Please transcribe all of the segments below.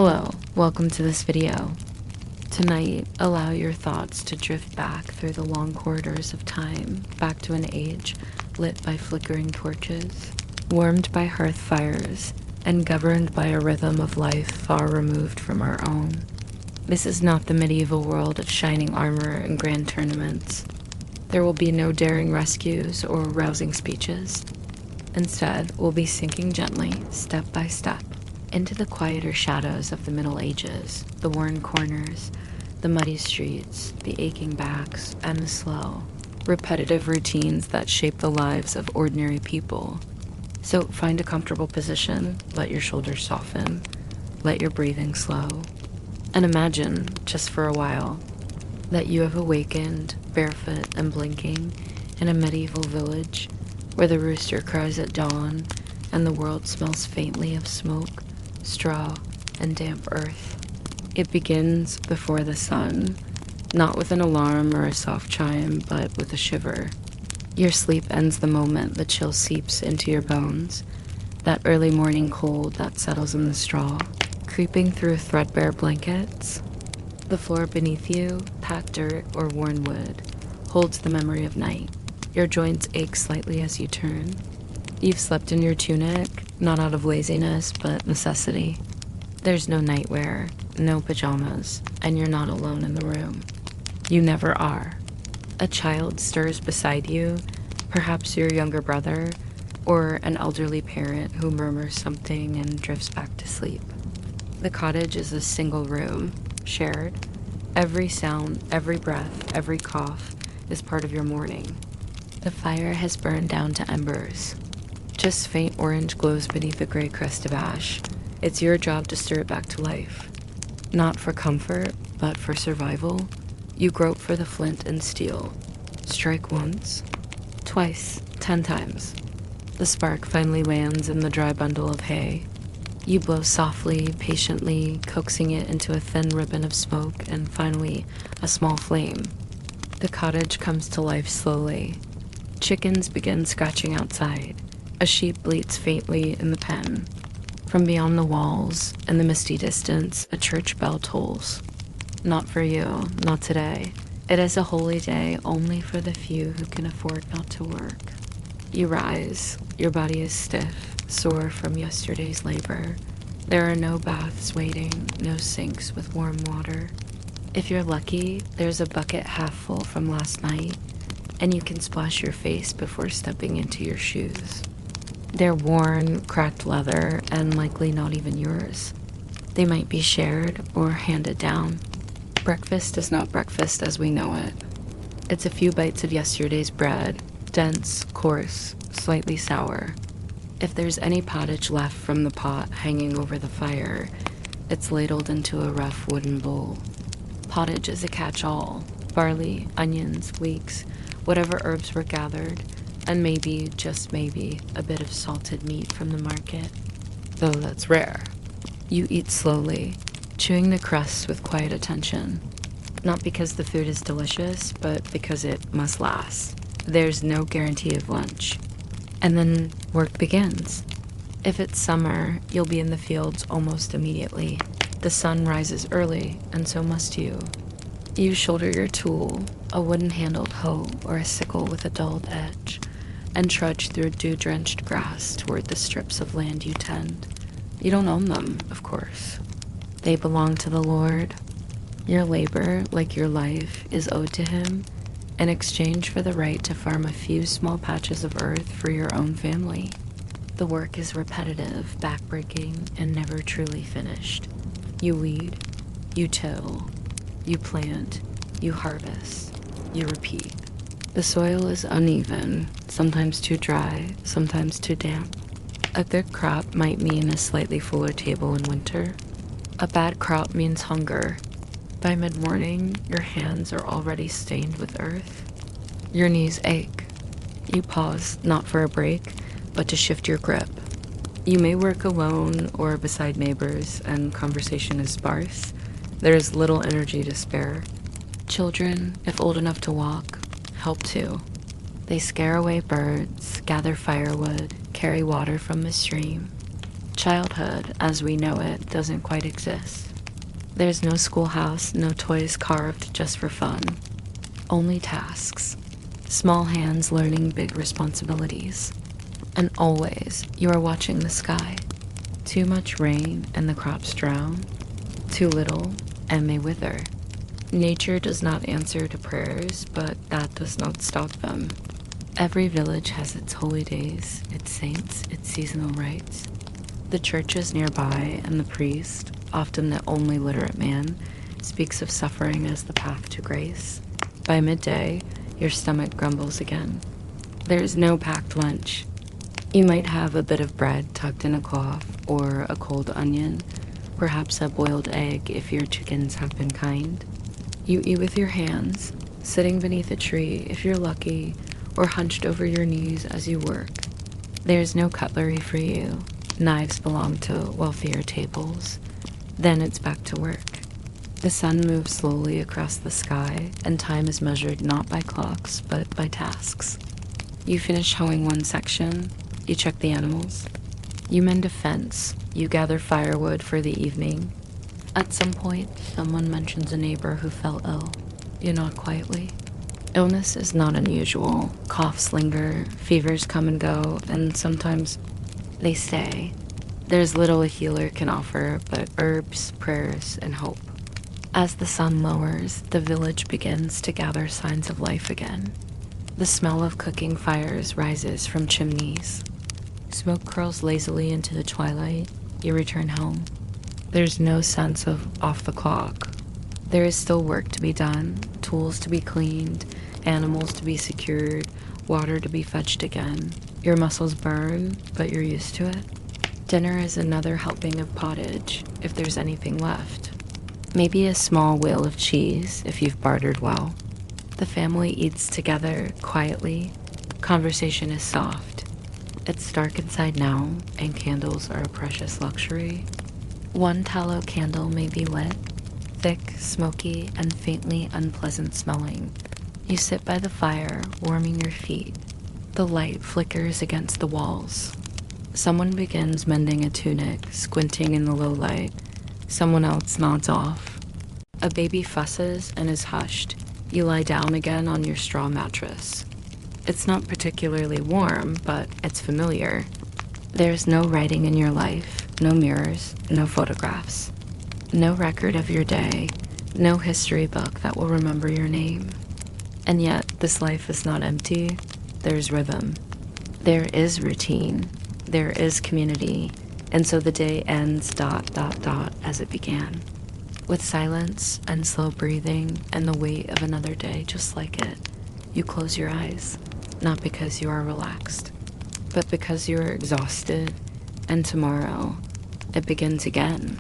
Hello, welcome to this video. Tonight, allow your thoughts to drift back through the long corridors of time, back to an age lit by flickering torches, warmed by hearth fires, and governed by a rhythm of life far removed from our own. This is not the medieval world of shining armor and grand tournaments. There will be no daring rescues or rousing speeches. Instead, we'll be sinking gently, step by step, into the quieter shadows of the Middle Ages, the worn corners, the muddy streets, the aching backs, and the slow, repetitive routines that shape the lives of ordinary people. So find a comfortable position, let your shoulders soften, let your breathing slow, and imagine, just for a while, that you have awakened, barefoot and blinking, in a medieval village where the rooster cries at dawn and the world smells faintly of smoke, straw, and damp earth. It begins before the sun, not with an alarm or a soft chime, but with a shiver. Your sleep ends the moment the chill seeps into your bones, that early morning cold that settles in the straw, creeping through threadbare blankets. The floor beneath you, packed dirt or worn wood, holds the memory of night. Your joints ache slightly as you turn. You've slept in your tunic, not out of laziness, but necessity. There's no nightwear, no pajamas, and you're not alone in the room. You never are. A child stirs beside you, perhaps your younger brother, or an elderly parent who murmurs something and drifts back to sleep. The cottage is a single room, shared. Every sound, every breath, every cough is part of your morning. The fire has burned down to embers. Just faint orange glows beneath a gray crest of ash. It's your job to stir it back to life. Not for comfort, but for survival. You grope for the flint and steel. Strike once, twice, 10 times. The spark finally lands in the dry bundle of hay. You blow softly, patiently, coaxing it into a thin ribbon of smoke and finally a small flame. The cottage comes to life slowly. Chickens begin scratching outside. A sheep bleats faintly in the pen. From beyond the walls, in the misty distance, a church bell tolls. Not for you, not today. It is a holy day only for the few who can afford not to work. You rise. Your body is stiff, sore from yesterday's labor. There are no baths waiting, no sinks with warm water. If you're lucky, there's a bucket half full from last night, and you can splash your face before stepping into your shoes. They're worn, cracked leather, and likely not even yours. They might be shared or handed down. Breakfast is not breakfast as we know it. It's a few bites of yesterday's bread, dense, coarse, slightly sour. If there's any pottage left from the pot hanging over the fire, it's ladled into a rough wooden bowl. Pottage is a catch-all. Barley, onions, leeks, whatever herbs were gathered, and maybe, just maybe, a bit of salted meat from the market. Though that's rare. You eat slowly, chewing the crusts with quiet attention. Not because the food is delicious, but because it must last. There's no guarantee of lunch. And then work begins. If it's summer, you'll be in the fields almost immediately. The sun rises early, and so must you. You shoulder your tool, a wooden-handled hoe or a sickle with a dulled edge, and trudge through dew-drenched grass toward the strips of land you tend. You don't own them, of course. They belong to the Lord. Your labor, like your life, is owed to him in exchange for the right to farm a few small patches of earth for your own family. The work is repetitive, backbreaking, and never truly finished. You weed, you till, you plant, you harvest, you repeat. The soil is uneven, sometimes too dry, sometimes too damp. A good crop might mean a slightly fuller table in winter. A bad crop means hunger. By mid-morning, your hands are already stained with earth. Your knees ache. You pause, not for a break, but to shift your grip. You may work alone or beside neighbors, and conversation is sparse. There is little energy to spare. Children, if old enough to walk, help too. They scare away birds, gather firewood, carry water from the stream. Childhood, as we know it, doesn't quite exist. There's no schoolhouse, no toys carved just for fun. Only tasks. Small hands learning big responsibilities. And always, you are watching the sky. Too much rain and the crops drown. Too little and they wither. Nature does not answer to prayers, but that does not stop them. Every village has its holy days, its saints, its seasonal rites. The churches nearby and the priest, often the only literate man, speaks of suffering as the path to grace. By midday, your stomach grumbles again. There is no packed lunch. You might have a bit of bread tucked in a cloth, or a cold onion, perhaps a boiled egg if your chickens have been kind. You eat with your hands, sitting beneath a tree if you're lucky, or hunched over your knees as you work. There's no cutlery for you. Knives belong to wealthier tables. Then it's back to work. The sun moves slowly across the sky, and time is measured not by clocks, but by tasks. You finish hoeing one section, you check the animals. You mend a fence, you gather firewood for the evening. At some point, someone mentions a neighbor who fell ill. You nod quietly. Illness is not unusual. Coughs linger, fevers come and go, and sometimes they stay. There's little a healer can offer but herbs, prayers, and hope. As the sun lowers, the village begins to gather signs of life again. The smell of cooking fires rises from chimneys. Smoke curls lazily into the twilight. You return home. There's no sense of off the clock. There is still work to be done, tools to be cleaned, animals to be secured, water to be fetched again. Your muscles burn, but you're used to it. Dinner is another helping of pottage, if there's anything left. Maybe a small wheel of cheese, if you've bartered well. The family eats together, quietly. Conversation is soft. It's dark inside now, and candles are a precious luxury. One tallow candle may be lit, thick, smoky, and faintly unpleasant smelling. You sit by the fire, warming your feet. The light flickers against the walls. Someone begins mending a tunic, squinting in the low light. Someone else nods off. A baby fusses and is hushed. You lie down again on your straw mattress. It's not particularly warm, but it's familiar. There's no writing in your life, no mirrors, no photographs. No record of your day, no history book that will remember your name. And yet, this life is not empty. There's rhythm. There is routine. There is community. And so the day ends ... as it began. With silence and slow breathing and the weight of another day just like it, you close your eyes, not because you are relaxed, but because you are exhausted, and tomorrow, it begins again.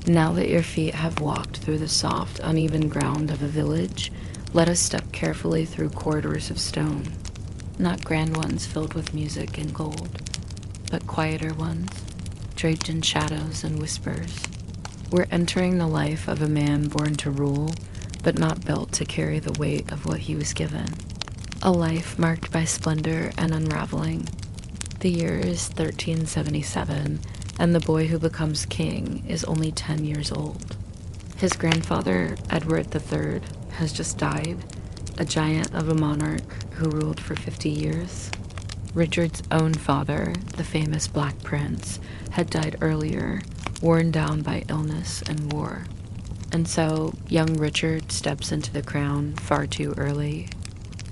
Now that your feet have walked through the soft, uneven ground of a village, let us step carefully through corridors of stone, not grand ones filled with music and gold, but quieter ones, draped in shadows and whispers. We're entering the life of a man born to rule, but not built to carry the weight of what he was given. A life marked by splendor and unraveling. The year is 1377, and the boy who becomes king is only 10 years old. His grandfather, Edward III, has just died, a giant of a monarch who ruled for 50 years. Richard's own father, the famous Black Prince, had died earlier, worn down by illness and war. And so, young Richard steps into the crown far too early.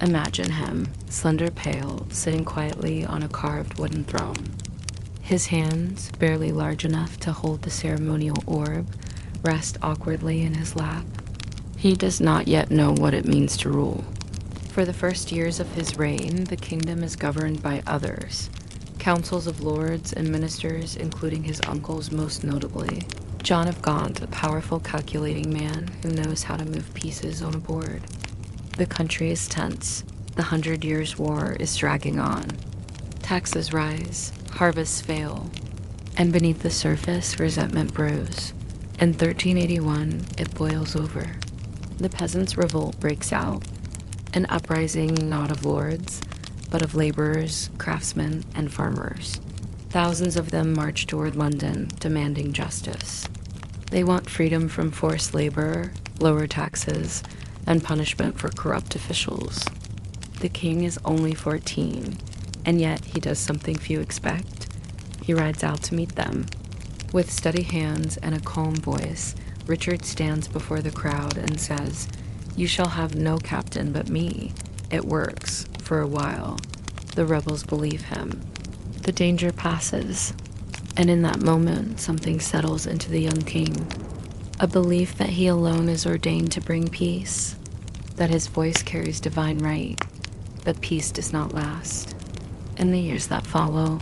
Imagine him, slender pale, sitting quietly on a carved wooden throne. His hands, barely large enough to hold the ceremonial orb, rest awkwardly in his lap. He does not yet know what it means to rule. For the first years of his reign, the kingdom is governed by others, councils of lords and ministers, including his uncles most notably. John of Gaunt, a powerful calculating man who knows how to move pieces on a board. The country is tense. The 100 Years' War is dragging on. Taxes rise, harvests fail, and beneath the surface, resentment brews. In 1381, it boils over. The peasants' revolt breaks out, an uprising not of lords, but of laborers, craftsmen, and farmers. Thousands of them march toward London, demanding justice. They want freedom from forced labor, lower taxes, and punishment for corrupt officials. The king is only 14, and yet he does something few expect. He rides out to meet them. With steady hands and a calm voice, Richard stands before the crowd and says, "You shall have no captain but me." It works, for a while. The rebels believe him. The danger passes, and in that moment, something settles into the young king. A belief that he alone is ordained to bring peace, that his voice carries divine right, but peace does not last. In the years that follow,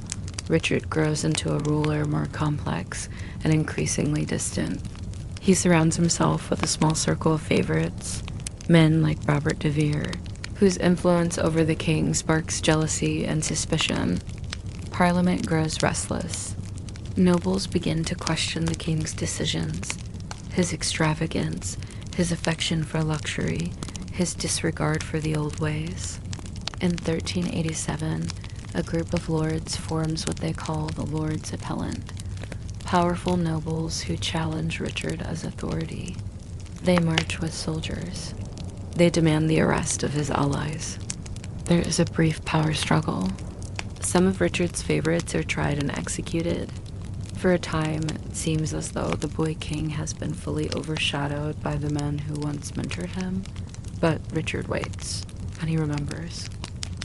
Richard grows into a ruler more complex and increasingly distant. He surrounds himself with a small circle of favorites, men like Robert de Vere, whose influence over the king sparks jealousy and suspicion. Parliament grows restless. Nobles begin to question the king's decisions, his extravagance, his affection for luxury, his disregard for the old ways. In 1387, a group of lords forms what they call the Lords Appellant, powerful nobles who challenge Richard as authority. They march with soldiers. They demand the arrest of his allies. There is a brief power struggle. Some of Richard's favorites are tried and executed. For a time, it seems as though the boy king has been fully overshadowed by the men who once mentored him. But Richard waits, and he remembers.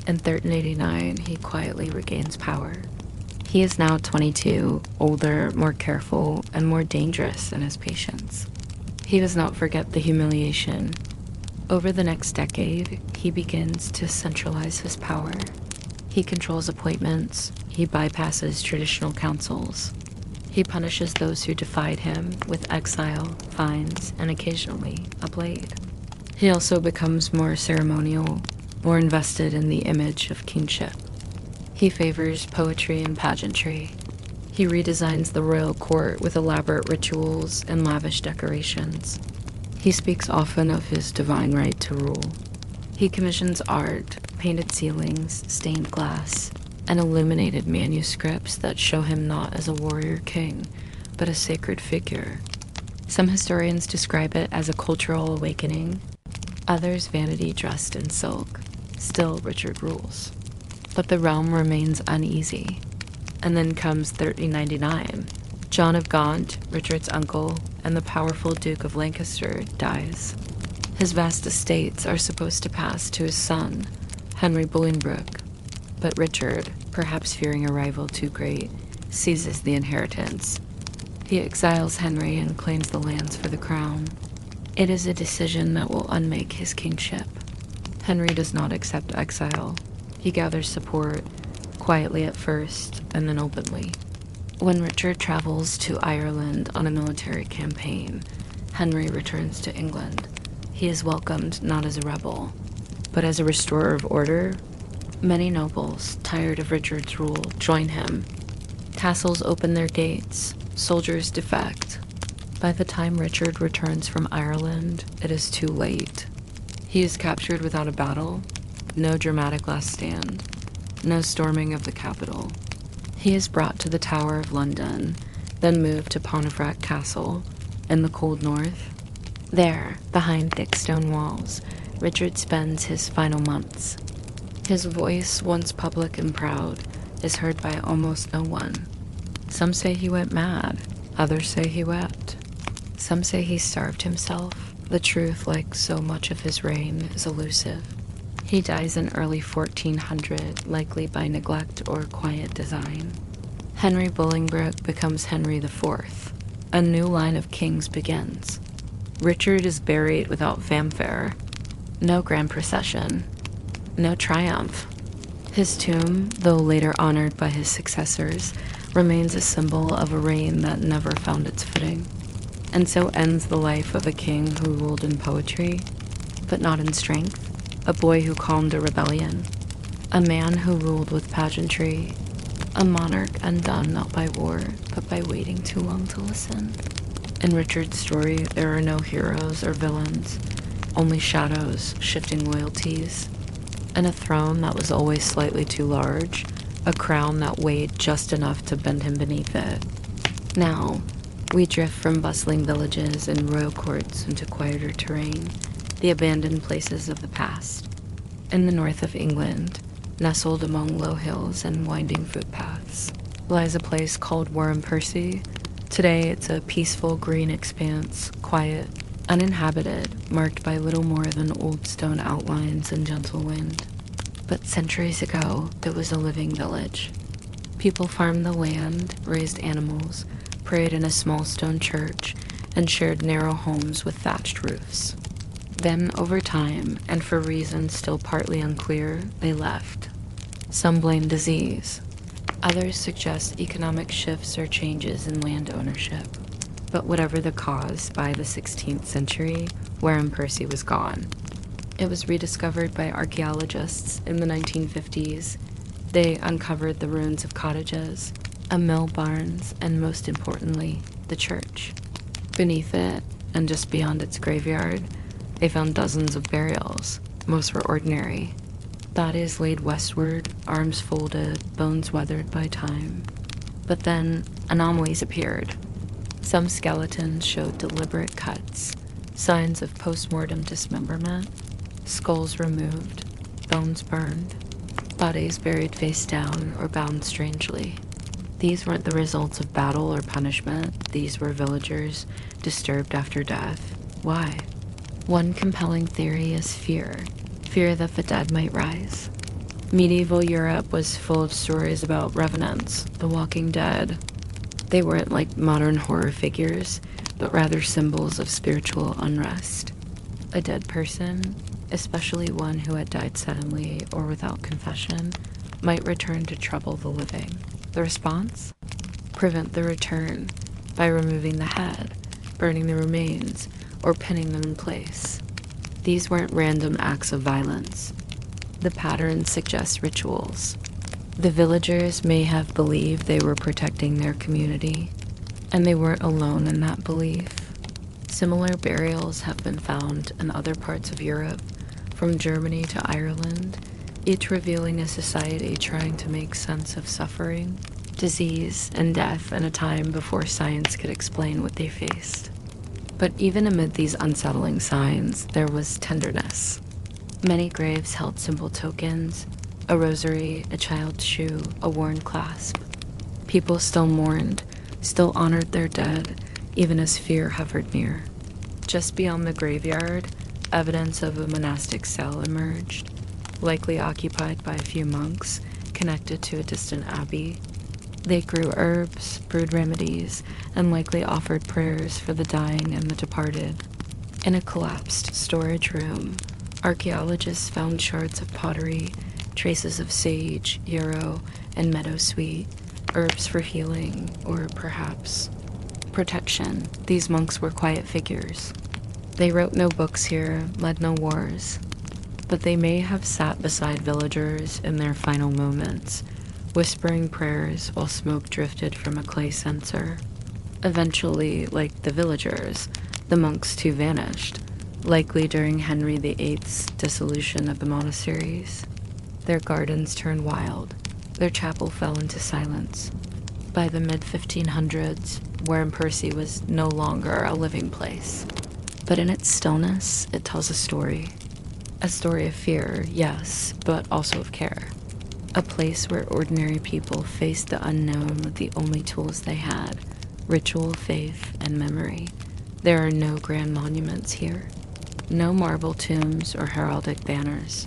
In 1389, he quietly regains power. He is now 22, older, more careful, and more dangerous in his patience. He does not forget the humiliation. Over the next decade, he begins to centralize his power. He controls appointments, he bypasses traditional councils. He punishes those who defied him with exile, fines, and occasionally a blade. He also becomes more ceremonial, more invested in the image of kingship. He favors poetry and pageantry. He redesigns the royal court with elaborate rituals and lavish decorations. He speaks often of his divine right to rule. He commissions art, painted ceilings, stained glass, and illuminated manuscripts that show him not as a warrior king, but a sacred figure. Some historians describe it as a cultural awakening, others vanity dressed in silk. Still, Richard rules. But the realm remains uneasy. And then comes 1399. John of Gaunt, Richard's uncle, and the powerful Duke of Lancaster, dies. His vast estates are supposed to pass to his son, Henry Bolingbroke. But Richard, perhaps fearing a rival too great, seizes the inheritance. He exiles Henry and claims the lands for the crown. It is a decision that will unmake his kingship. Henry does not accept exile. He gathers support, quietly at first, and then openly. When Richard travels to Ireland on a military campaign, Henry returns to England. He is welcomed not as a rebel, but as a restorer of order. Many nobles, tired of Richard's rule, join him. Castles open their gates, soldiers defect. By the time Richard returns from Ireland, it is too late. He is captured without a battle, no dramatic last stand, no storming of the capital. He is brought to the Tower of London, then moved to Pontefract Castle in the cold north. There, behind thick stone walls, Richard spends his final months. His voice, once public and proud, is heard by almost no one. Some say he went mad, others say he wept. Some say he starved himself. The truth, like so much of his reign, is elusive. He dies in early 1400, likely by neglect or quiet design. Henry Bolingbroke becomes Henry IV. A new line of kings begins. Richard is buried without fanfare. No grand procession. No triumph. His tomb, though later honored by his successors, remains a symbol of a reign that never found its footing. And so ends the life of a king who ruled in poetry, but not in strength. A boy who calmed a rebellion. A man who ruled with pageantry. A monarch undone not by war, but by waiting too long to listen. In Richard's story, there are no heroes or villains, only shadows, shifting loyalties, and a throne that was always slightly too large, a crown that weighed just enough to bend him beneath it. Now, we drift from bustling villages and royal courts into quieter terrain, the abandoned places of the past. In the north of England, nestled among low hills and winding footpaths, lies a place called Percy. Today, it's a peaceful green expanse, quiet, uninhabited, marked by little more than old stone outlines and gentle wind. But centuries ago, it was a living village. People farmed the land, raised animals, prayed in a small stone church, and shared narrow homes with thatched roofs. Then, over time, and for reasons still partly unclear, they left. Some blame disease. Others suggest economic shifts or changes in land ownership. But whatever the cause, by the 16th century, Wareham Percy was gone. It was rediscovered by archaeologists in the 1950s. They uncovered the ruins of cottages, a mill barns, and most importantly, the church. Beneath it, and just beyond its graveyard, they found dozens of burials. Most were ordinary. Bodies laid westward, arms folded, bones weathered by time. But then, anomalies appeared. Some skeletons showed deliberate cuts, signs of post-mortem dismemberment, skulls removed, bones burned, bodies buried face down or bound strangely. These weren't the results of battle or punishment. These were villagers disturbed after death. Why? One compelling theory is fear. Fear that the dead might rise. Medieval Europe was full of stories about revenants, the walking dead. They weren't like modern horror figures, but rather symbols of spiritual unrest. A dead person, especially one who had died suddenly or without confession, might return to trouble the living. The response? Prevent the return by removing the head, burning the remains, or pinning them in place. These weren't random acts of violence. The pattern suggests rituals. The villagers may have believed they were protecting their community, and they weren't alone in that belief. Similar burials have been found in other parts of Europe, from Germany to Ireland, each revealing a society trying to make sense of suffering, disease, and death in a time before science could explain what they faced. But even amid these unsettling signs, there was tenderness. Many graves held simple tokens, a rosary, a child's shoe, a worn clasp. People still mourned, still honored their dead, even as fear hovered near. Just beyond the graveyard, evidence of a monastic cell emerged, likely occupied by a few monks connected to a distant abbey. They grew herbs, brewed remedies, and likely offered prayers for the dying and the departed. In a collapsed storage room, archaeologists found shards of pottery, traces of sage, yarrow, and meadowsweet, herbs for healing, or perhaps protection. These monks were quiet figures. They wrote no books here, led no wars, but they may have sat beside villagers in their final moments, whispering prayers while smoke drifted from a clay censer. Eventually, like the villagers, the monks too vanished, likely during Henry VIII's dissolution of the monasteries. Their gardens turned wild. Their chapel fell into silence. By the mid-1500s, Wareham Percy was no longer a living place. But in its stillness, it tells a story. A story of fear, yes, but also of care. A place where ordinary people faced the unknown with the only tools they had: ritual, faith, and memory. There are no grand monuments here. No marble tombs or heraldic banners.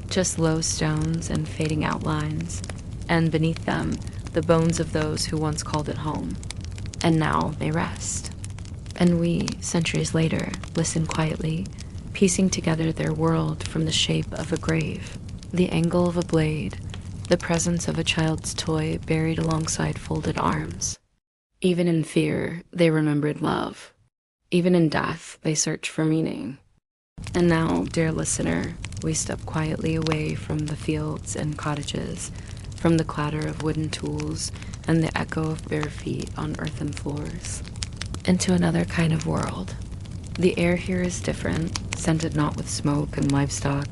Just low stones and fading outlines, and beneath them, the bones of those who once called it home. And now they rest. And we, centuries later, listen quietly, piecing together their world from the shape of a grave, the angle of a blade, the presence of a child's toy buried alongside folded arms. Even in fear, they remembered love. Even in death, they searched for meaning. And now, dear listener, we step quietly away from the fields and cottages, from the clatter of wooden tools and the echo of bare feet on earthen floors, into another kind of world. The air here is different, scented not with smoke and livestock,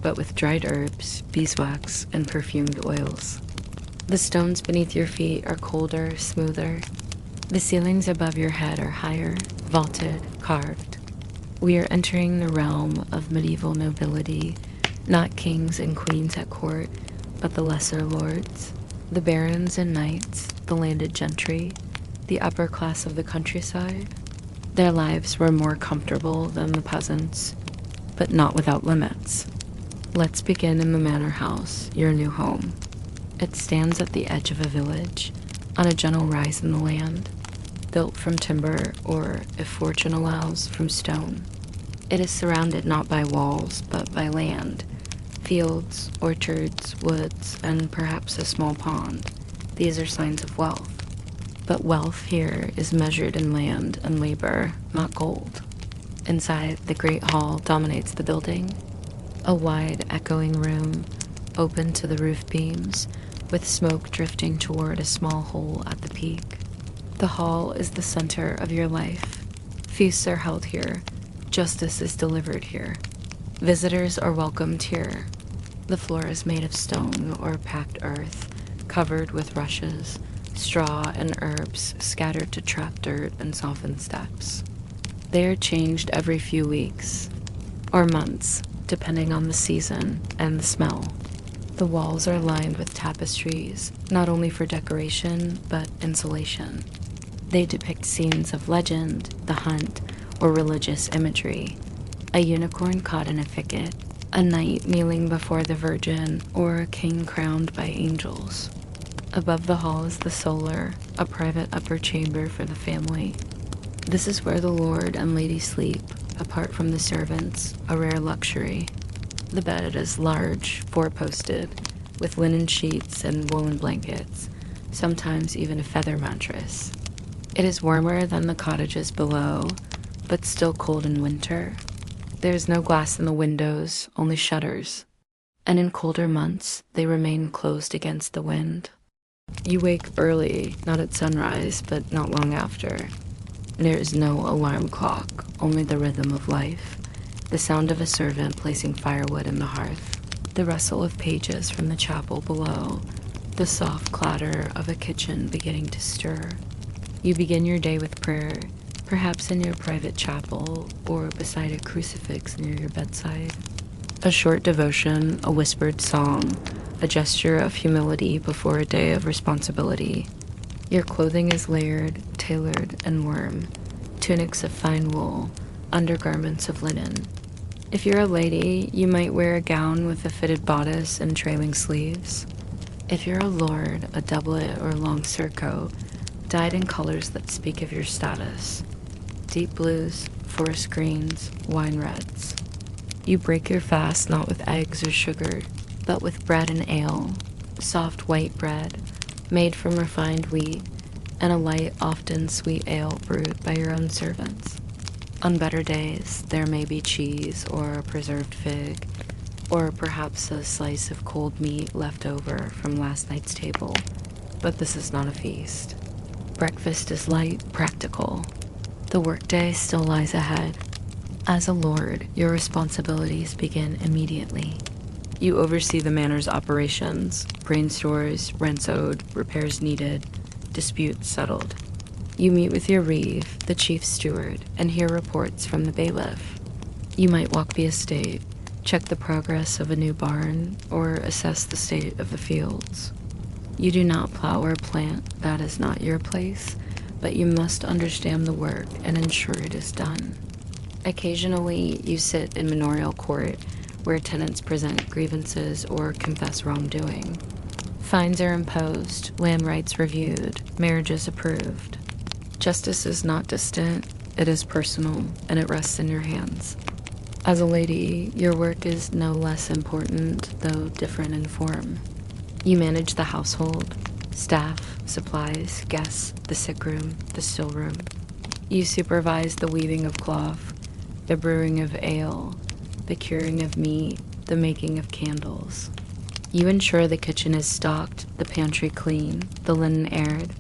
but with dried herbs, beeswax, and perfumed oils. The stones beneath your feet are colder, smoother. The ceilings above your head are higher, vaulted, carved. We are entering the realm of medieval nobility, not kings and queens at court, but the lesser lords, the barons and knights, the landed gentry, the upper class of the countryside. Their lives were more comfortable than the peasants, but not without limits. Let's begin in the manor house, your new home. It stands at the edge of a village, on a gentle rise in the land, built from timber or, if fortune allows, from stone. It is surrounded not by walls, but by land, fields, orchards, woods, and perhaps a small pond. These are signs of wealth. But wealth here is measured in land and labor, not gold. Inside, the great hall dominates the building, a wide, echoing room, open to the roof beams, with smoke drifting toward a small hole at the peak. The hall is the center of your life. Feasts are held here. Justice is delivered here. Visitors are welcomed here. The floor is made of stone or packed earth, covered with rushes, straw, and herbs scattered to trap dirt and soften steps. They are changed every few weeks, or months, depending on the season and the smell. The walls are lined with tapestries, not only for decoration, but insulation. They depict scenes of legend, the hunt, or religious imagery. A unicorn caught in a thicket, a knight kneeling before the Virgin, or a king crowned by angels. Above the hall is the solar, a private upper chamber for the family. This is where the lord and lady sleep, apart from the servants, a rare luxury. The bed is large, four-posted, with linen sheets and woolen blankets, sometimes even a feather mattress. It is warmer than the cottages below, but still cold in winter. There's no glass in the windows, only shutters, and in colder months, they remain closed against the wind. You wake early, not at sunrise, but not long after. There is no alarm clock, only the rhythm of life, the sound of a servant placing firewood in the hearth, the rustle of pages from the chapel below, the soft clatter of a kitchen beginning to stir. You begin your day with prayer, perhaps in your private chapel or beside a crucifix near your bedside. A short devotion, a whispered song, a gesture of humility before a day of responsibility. Your clothing is layered, tailored, and warm. Tunics of fine wool, undergarments of linen. If you're a lady, you might wear a gown with a fitted bodice and trailing sleeves. If you're a lord, a doublet or long surcoat, dyed in colors that speak of your status. Deep blues, forest greens, wine reds. You break your fast not with eggs or sugar, but with bread and ale, soft white bread, made from refined wheat, and a light, often sweet ale brewed by your own servants. On better days, there may be cheese or a preserved fig, or perhaps a slice of cold meat left over from last night's table, but this is not a feast. Breakfast is light, practical. The workday still lies ahead. As a lord, your responsibilities begin immediately. You oversee the manor's operations, grain stores, rents owed, repairs needed, disputes settled. You meet with your reeve, the chief steward, and hear reports from the bailiff. You might walk the estate, check the progress of a new barn, or assess the state of the fields. You do not plow or plant, that is not your place, but you must understand the work and ensure it is done. Occasionally, you sit in manorial court, where tenants present grievances or confess wrongdoing. Fines are imposed, land rights reviewed, marriages approved. Justice is not distant, it is personal, and it rests in your hands. As a lady, your work is no less important, though different in form. You manage the household, staff, supplies, guests, the sick room, the still room. You supervise the weaving of cloth, the brewing of ale, the curing of meat, the making of candles. You ensure the kitchen is stocked, the pantry clean, the linen aired.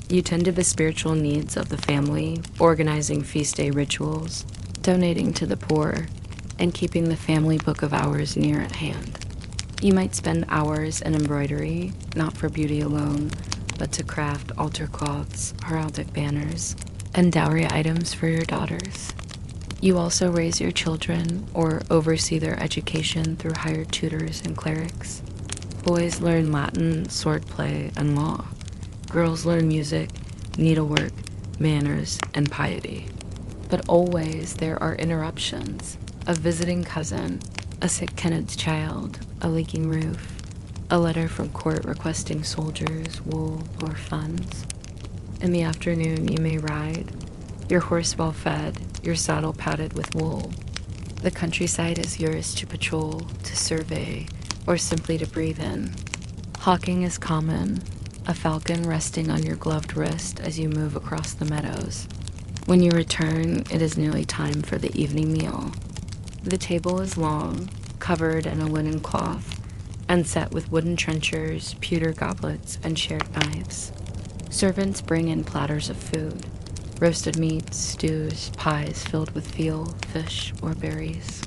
You tend to the spiritual needs of the family, organizing feast day rituals, donating to the poor, and keeping the family book of hours near at hand. You might spend hours in embroidery, not for beauty alone, but to craft altar cloths, heraldic banners, and dowry items for your daughters. You also raise your children or oversee their education through hired tutors and clerics. Boys learn Latin, swordplay, and law. Girls learn music, needlework, manners, and piety. But always there are interruptions. A visiting cousin, a sick Kenneth's child, a leaking roof, a letter from court requesting soldiers, wool, or funds. In the afternoon you may ride, your horse well fed, your saddle padded with wool. The countryside is yours to patrol, to survey, or simply to breathe in. Hawking is common, a falcon resting on your gloved wrist as you move across the meadows. When you return, it is nearly time for the evening meal. The table is long, covered in a linen cloth, and set with wooden trenchers, pewter goblets, and shared knives. Servants bring in platters of food, roasted meats, stews, pies filled with veal, fish, or berries.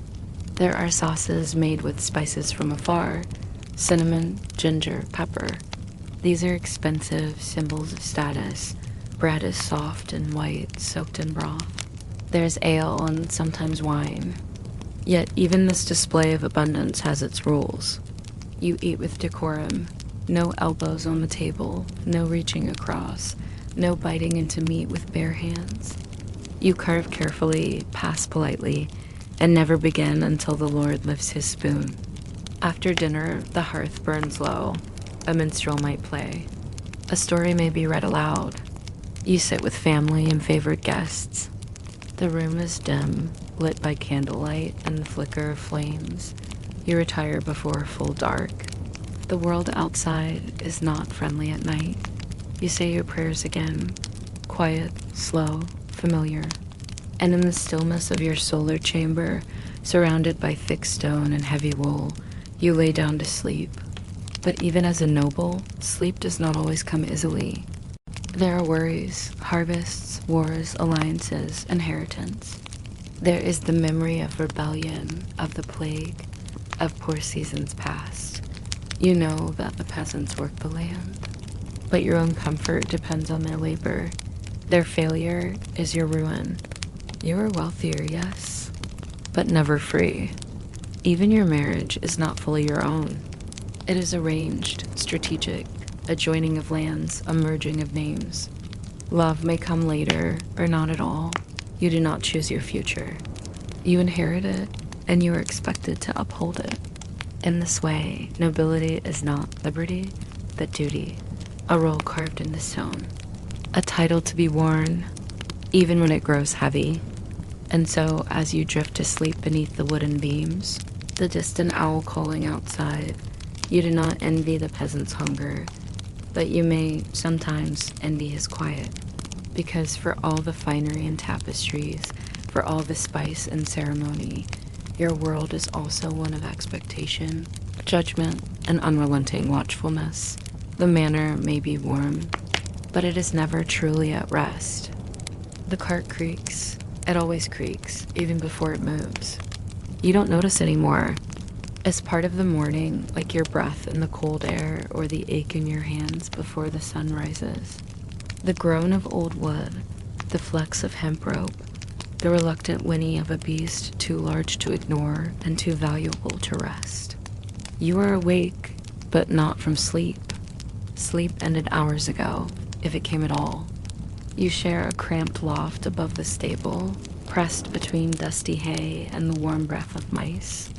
There are sauces made with spices from afar, cinnamon, ginger, pepper. These are expensive symbols of status. Bread is soft and white, soaked in broth. There's ale and sometimes wine. Yet even this display of abundance has its rules. You eat with decorum. No elbows on the table, no reaching across, no biting into meat with bare hands. You carve carefully, pass politely, and never begin until the Lord lifts his spoon. After dinner, the hearth burns low. A minstrel might play. A story may be read aloud. You sit with family and favored guests. The room is dim, lit by candlelight and the flicker of flames. You retire before full dark. The world outside is not friendly at night. You say your prayers again, quiet, slow, familiar. And in the stillness of your solar chamber, surrounded by thick stone and heavy wool, you lay down to sleep. But even as a noble, sleep does not always come easily. There are worries, harvests, wars, alliances, inheritance. There is the memory of rebellion, of the plague, of poor seasons past. You know that the peasants work the land, but your own comfort depends on their labor. Their failure is your ruin. You are wealthier, yes, but never free. Even your marriage is not fully your own. It is arranged, strategic, a joining of lands, a merging of names. Love may come later, or not at all. You do not choose your future. You inherit it, and you are expected to uphold it. In this way, nobility is not liberty, but duty, a role carved into stone, a title to be worn, even when it grows heavy. And so, as you drift to sleep beneath the wooden beams, the distant owl calling outside, you do not envy the peasant's hunger, but you may sometimes envy his quiet, because for all the finery and tapestries, for all the spice and ceremony, your world is also one of expectation, judgment, and unrelenting watchfulness. The manor may be warm, but it is never truly at rest. The cart creaks. It always creaks, even before it moves. You don't notice anymore. It's part of the morning, like your breath in the cold air or the ache in your hands before the sun rises. The groan of old wood, the flex of hemp rope, the reluctant whinny of a beast too large to ignore and too valuable to rest. You are awake, but not from sleep. Sleep ended hours ago, if it came at all. You share a cramped loft above the stable, pressed between dusty hay and the warm breath of mice.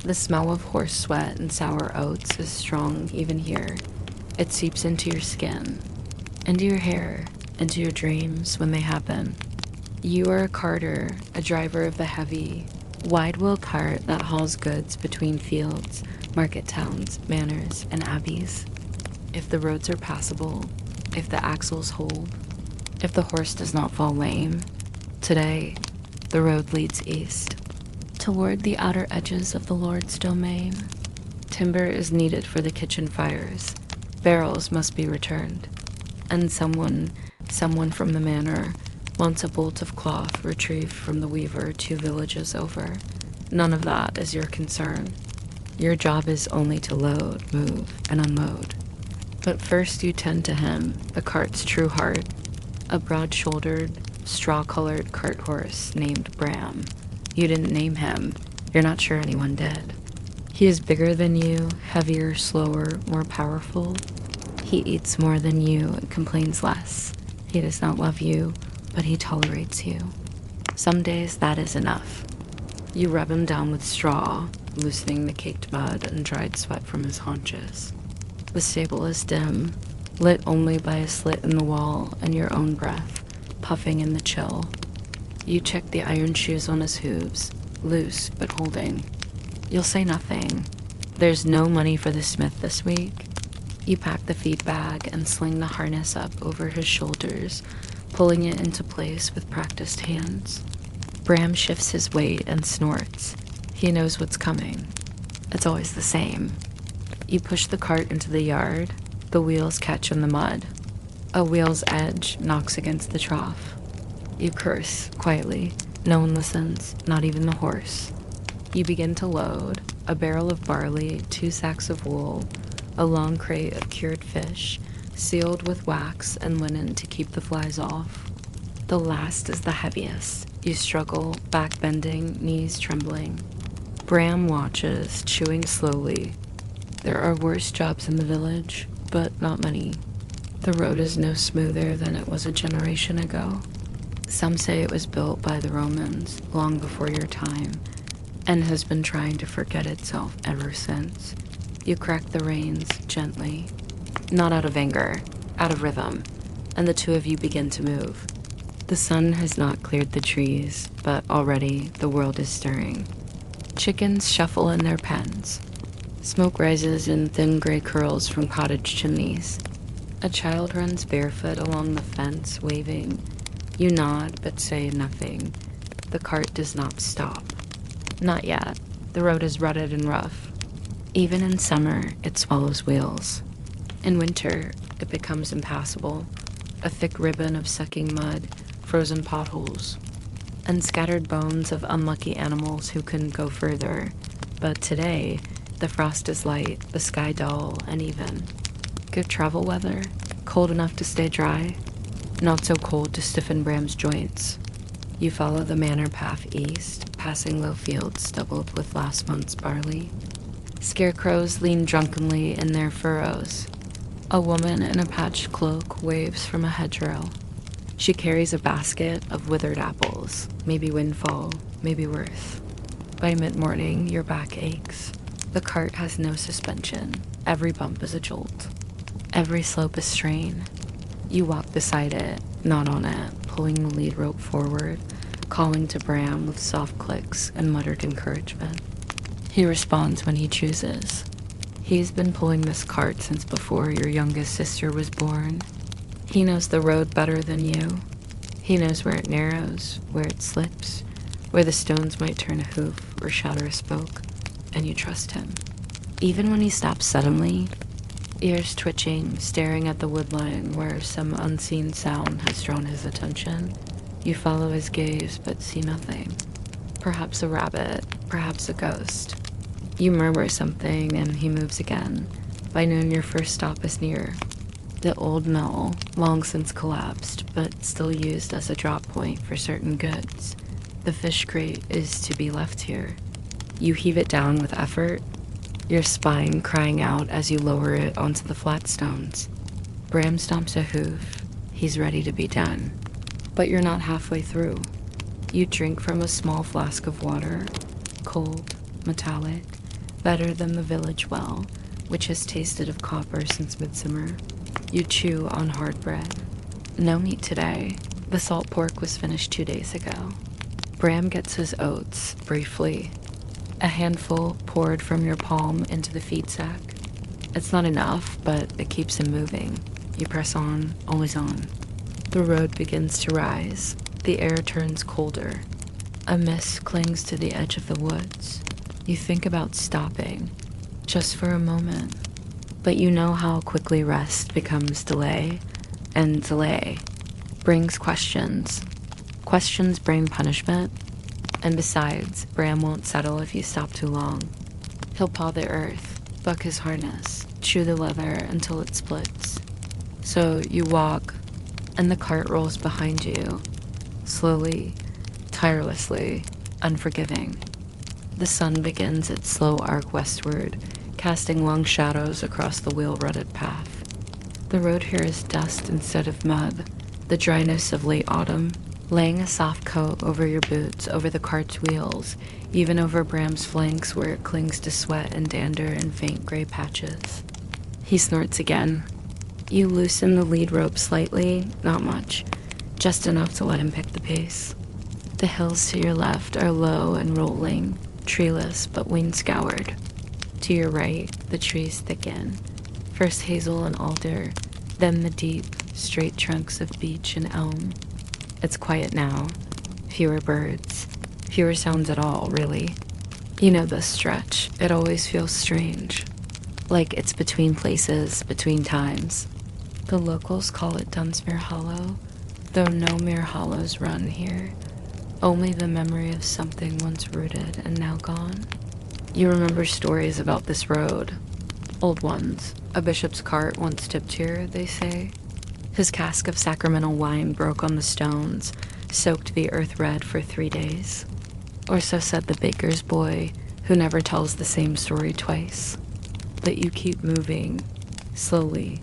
The smell of horse sweat and sour oats is strong even here. It seeps into your skin, into your hair, into your dreams when they happen. You are a carter, a driver of the heavy, wide-wheel cart that hauls goods between fields, market towns, manors, and abbeys. If the roads are passable, if the axles hold, if the horse does not fall lame, today the road leads east, toward the outer edges of the Lord's domain. Timber is needed for the kitchen fires. Barrels must be returned. And someone from the manor wants a bolt of cloth retrieved from the weaver 2 villages over. None of that is your concern. Your job is only to load, move, and unload. But first you tend to him, the cart's true heart, a broad-shouldered, straw-colored cart horse named Bram. You didn't name him. You're not sure anyone did. He is bigger than you, heavier, slower, more powerful. He eats more than you and complains less. He does not love you, but he tolerates you. Some days that is enough. You rub him down with straw, loosening the caked mud and dried sweat from his haunches. The stable is dim, lit only by a slit in the wall and your own breath, puffing in the chill. You check the iron shoes on his hooves, loose but holding. You'll say nothing. There's no money for the smith this week. You pack the feed bag and sling the harness up over his shoulders, pulling it into place with practiced hands. Bram shifts his weight and snorts. He knows what's coming. It's always the same. You push the cart into the yard. The wheels catch in the mud. A wheel's edge knocks against the trough. You curse, quietly. No one listens, not even the horse. You begin to load, a barrel of barley, 2 sacks of wool, a long crate of cured fish, sealed with wax and linen to keep the flies off. The last is the heaviest. You struggle, back bending, knees trembling. Bram watches, chewing slowly. There are worse jobs in the village, but not many. The road is no smoother than it was a generation ago. Some say it was built by the Romans long before your time, and has been trying to forget itself ever since. You crack the reins gently, not out of anger, out of rhythm, and the two of you begin to move. The sun has not cleared the trees, but already the world is stirring. Chickens shuffle in their pens. Smoke rises in thin gray curls from cottage chimneys. A child runs barefoot along the fence, waving. You nod, but say nothing. The cart does not stop. Not yet. The road is rutted and rough. Even in summer, it swallows wheels. In winter, it becomes impassable. A thick ribbon of sucking mud, frozen potholes, and scattered bones of unlucky animals who couldn't go further. But today, the frost is light, the sky dull and even. Good travel weather, cold enough to stay dry, not so cold to stiffen Bram's joints. You follow the manor path east, passing low fields stubbled with last month's barley. Scarecrows lean drunkenly in their furrows. A woman in a patched cloak waves from a hedgerow. She carries a basket of withered apples, maybe windfall, maybe worth. By mid-morning, your back aches. The cart has no suspension. Every bump is a jolt. Every slope is strain. You walk beside it, not on it, pulling the lead rope forward, calling to Bram with soft clicks and muttered encouragement. He responds when he chooses. He's been pulling this cart since before your youngest sister was born. He knows the road better than you. He knows where it narrows, where it slips, where the stones might turn a hoof or shatter a spoke, and you trust him. Even when he stops suddenly, ears twitching, staring at the woodline where some unseen sound has drawn his attention, you follow his gaze but see nothing. Perhaps a rabbit, perhaps a ghost. You murmur something and he moves again. By noon, your first stop is near. The old mill, long since collapsed, but still used as a drop point for certain goods. The fish crate is to be left here. You heave it down with effort, your spine crying out as you lower it onto the flat stones. Bram stomps a hoof. He's ready to be done. But you're not halfway through. You drink from a small flask of water, cold, metallic, better than the village well, which has tasted of copper since midsummer. You chew on hard bread. No meat today. The salt pork was finished 2 days ago. Bram gets his oats, briefly. A handful poured from your palm into the feed sack. It's not enough, but it keeps him moving. You press on, always on. The road begins to rise. The air turns colder. A mist clings to the edge of the woods. You think about stopping, just for a moment. But you know how quickly rest becomes delay, and delay brings questions. Questions bring punishment. And besides, Bram won't settle if you stop too long. He'll paw the earth, buck his harness, chew the leather until it splits. So you walk, and the cart rolls behind you, slowly, tirelessly, unforgiving. The sun begins its slow arc westward, casting long shadows across the wheel-rutted path. The road here is dust instead of mud, the dryness of late autumn, laying a soft coat over your boots, over the cart's wheels, even over Bram's flanks where it clings to sweat and dander in faint gray patches. He snorts again. You loosen the lead rope slightly, not much, just enough to let him pick the pace. The hills to your left are low and rolling, treeless but wind-scoured. To your right, the trees thicken. First hazel and alder, then the deep, straight trunks of beech and elm. It's quiet now. Fewer birds. Fewer sounds at all, really. You know this stretch. It always feels strange. Like it's between places, between times. The locals call it Dunsmuir Hollow, though no mere hollows run here. Only the memory of something once rooted and now gone. You remember stories about this road. Old ones. A bishop's cart once tipped here, they say. His cask of sacramental wine broke on the stones, soaked the earth red for 3 days. Or so said the baker's boy, who never tells the same story twice. But you keep moving, slowly,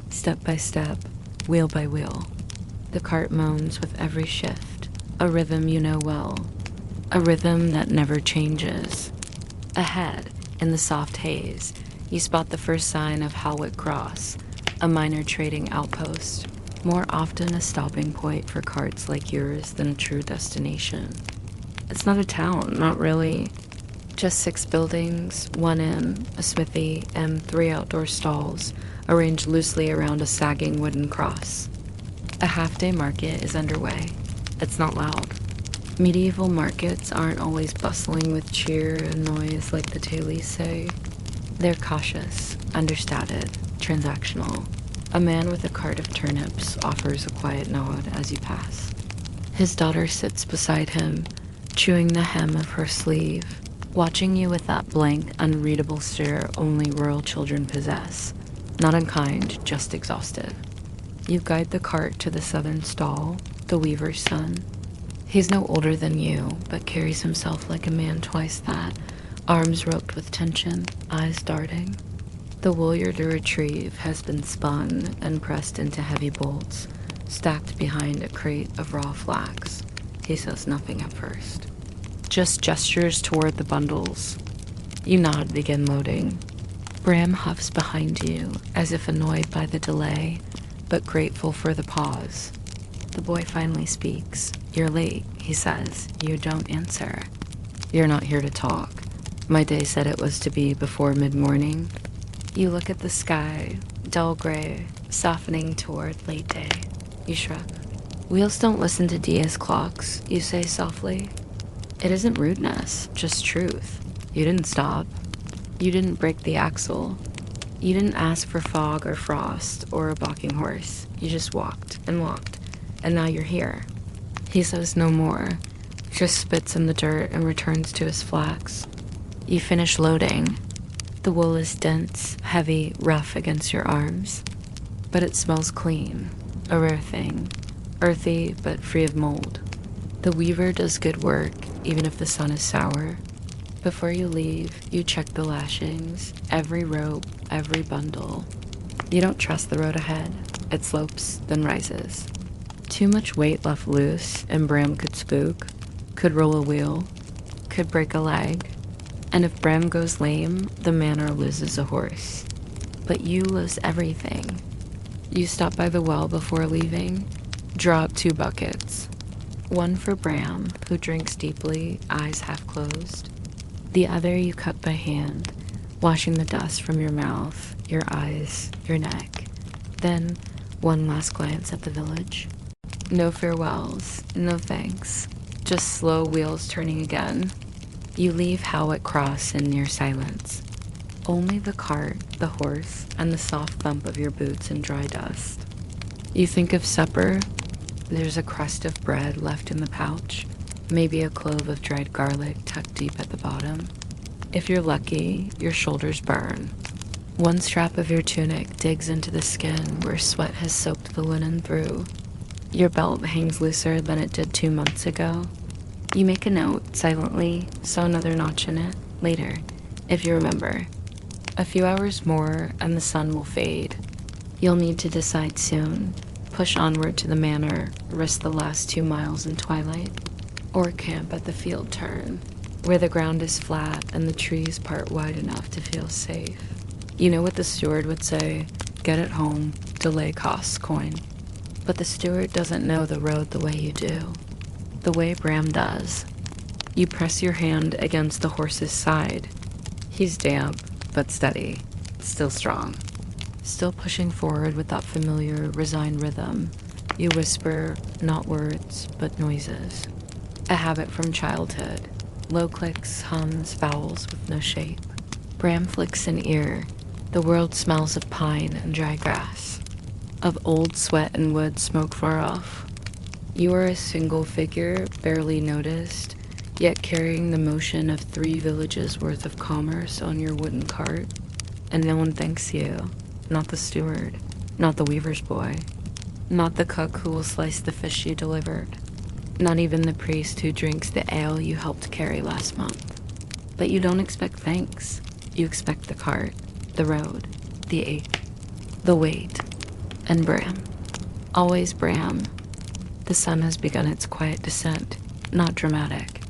step by step, wheel by wheel. The cart moans with every shift, a rhythm you know well, a rhythm that never changes. Ahead, in the soft haze, you spot the first sign of Howick Cross, a minor trading outpost, more often a stopping point for carts like yours than a true destination. It's not a town, not really. Just 6 buildings, 1 inn, a smithy, and 3 outdoor stalls, arranged loosely around a sagging wooden cross. A half-day market is underway. It's not loud. Medieval markets aren't always bustling with cheer and noise like the tailies say. They're cautious, understated, transactional. A man with a cart of turnips offers a quiet nod as you pass. His daughter sits beside him, chewing the hem of her sleeve, watching you with that blank, unreadable stare only royal children possess. Not unkind, just exhausted. You guide the cart to the southern stall, the weaver's son. He's no older than you, but carries himself like a man twice that, arms roped with tension, eyes darting. The wool you're to retrieve has been spun and pressed into heavy bolts, stacked behind a crate of raw flax. He says nothing at first. Just gestures toward the bundles. You nod, begin loading. Bram huffs behind you, as if annoyed by the delay, but grateful for the pause. The boy finally speaks. You're late, he says. You don't answer. You're not here to talk. My day said it was to be before mid-morning. You look at the sky, dull gray, softening toward late day. You shrug. Wheels don't listen to Dia's clocks, you say softly. It isn't rudeness, just truth. You didn't stop. You didn't break the axle. You didn't ask for fog or frost or a balking horse. You just walked, and now you're here. He says no more, just spits in the dirt and returns to his flax. You finish loading. The wool is dense, heavy, rough against your arms, but it smells clean, a rare thing, earthy but free of mold. The weaver does good work, even if the sun is sour. Before you leave, you check the lashings, every rope, every bundle. You don't trust the road ahead. It slopes, then rises. Too much weight left loose, and Bram could spook, could roll a wheel, could break a leg. And if Bram goes lame, the manor loses a horse. But you lose everything. You stop by the well before leaving, draw up 2 buckets. One for Bram, who drinks deeply, eyes half closed. The other you cup by hand, washing the dust from your mouth, your eyes, your neck. Then, one last glance at the village. No farewells, no thanks. Just slow wheels turning again. You leave Howick Cross in near silence. Only the cart, the horse, and the soft thump of your boots in dry dust. You think of supper. There's a crust of bread left in the pouch, maybe a clove of dried garlic tucked deep at the bottom. If you're lucky, your shoulders burn. One strap of your tunic digs into the skin where sweat has soaked the linen through. Your belt hangs looser than it did 2 months ago. You make a note, silently, sew another notch in it, later, if you remember. A few hours more, and the sun will fade. You'll need to decide soon. Push onward to the manor, risk the last 2 miles in twilight, or camp at the field turn, where the ground is flat and the trees part wide enough to feel safe. You know what the steward would say, get it home, delay costs coin. But the steward doesn't know the road the way you do, the way Bram does. You press your hand against the horse's side. He's damp, but steady, still strong. Still pushing forward with that familiar, resigned rhythm. You whisper, not words, but noises. A habit from childhood. Low clicks, hums, vowels with no shape. Bram flicks an ear. The world smells of pine and dry grass, of old sweat and wood smoke far off. You are a single figure, barely noticed, yet carrying the motion of 3 villages worth of commerce on your wooden cart. And no one thanks you. Not the steward, not the weaver's boy, not the cook who will slice the fish you delivered, not even the priest who drinks the ale you helped carry last month. But you don't expect thanks. You expect the cart, the road, the ache, the weight, and Bram. Always Bram. The sun has begun its quiet descent, not dramatic.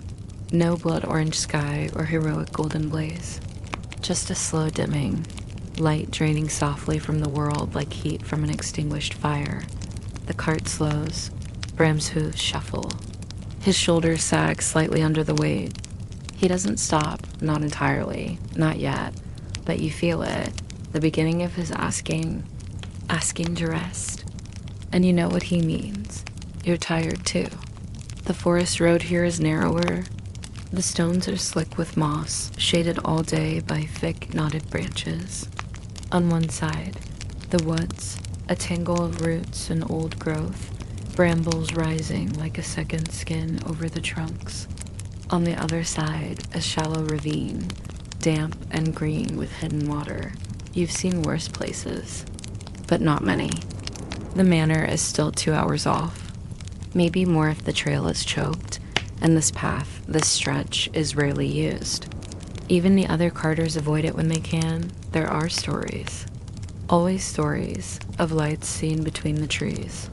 No blood orange sky or heroic golden blaze. Just a slow dimming, light draining softly from the world like heat from an extinguished fire. The cart slows. Bram's hooves shuffle. His shoulders sag slightly under the weight. He doesn't stop, not entirely, not yet, but you feel it, the beginning of his asking to rest. And you know what he means. You're tired too. The forest road here is narrower. The stones are slick with moss, shaded all day by thick, knotted branches. On one side, the woods, a tangle of roots and old growth, brambles rising like a second skin over the trunks. On the other side, a shallow ravine, damp and green with hidden water. You've seen worse places, but not many. The manor is still 2 hours off. Maybe more if the trail is choked, and this path, this stretch, is rarely used. Even the other carters avoid it when they can. There are stories. Always stories of lights seen between the trees.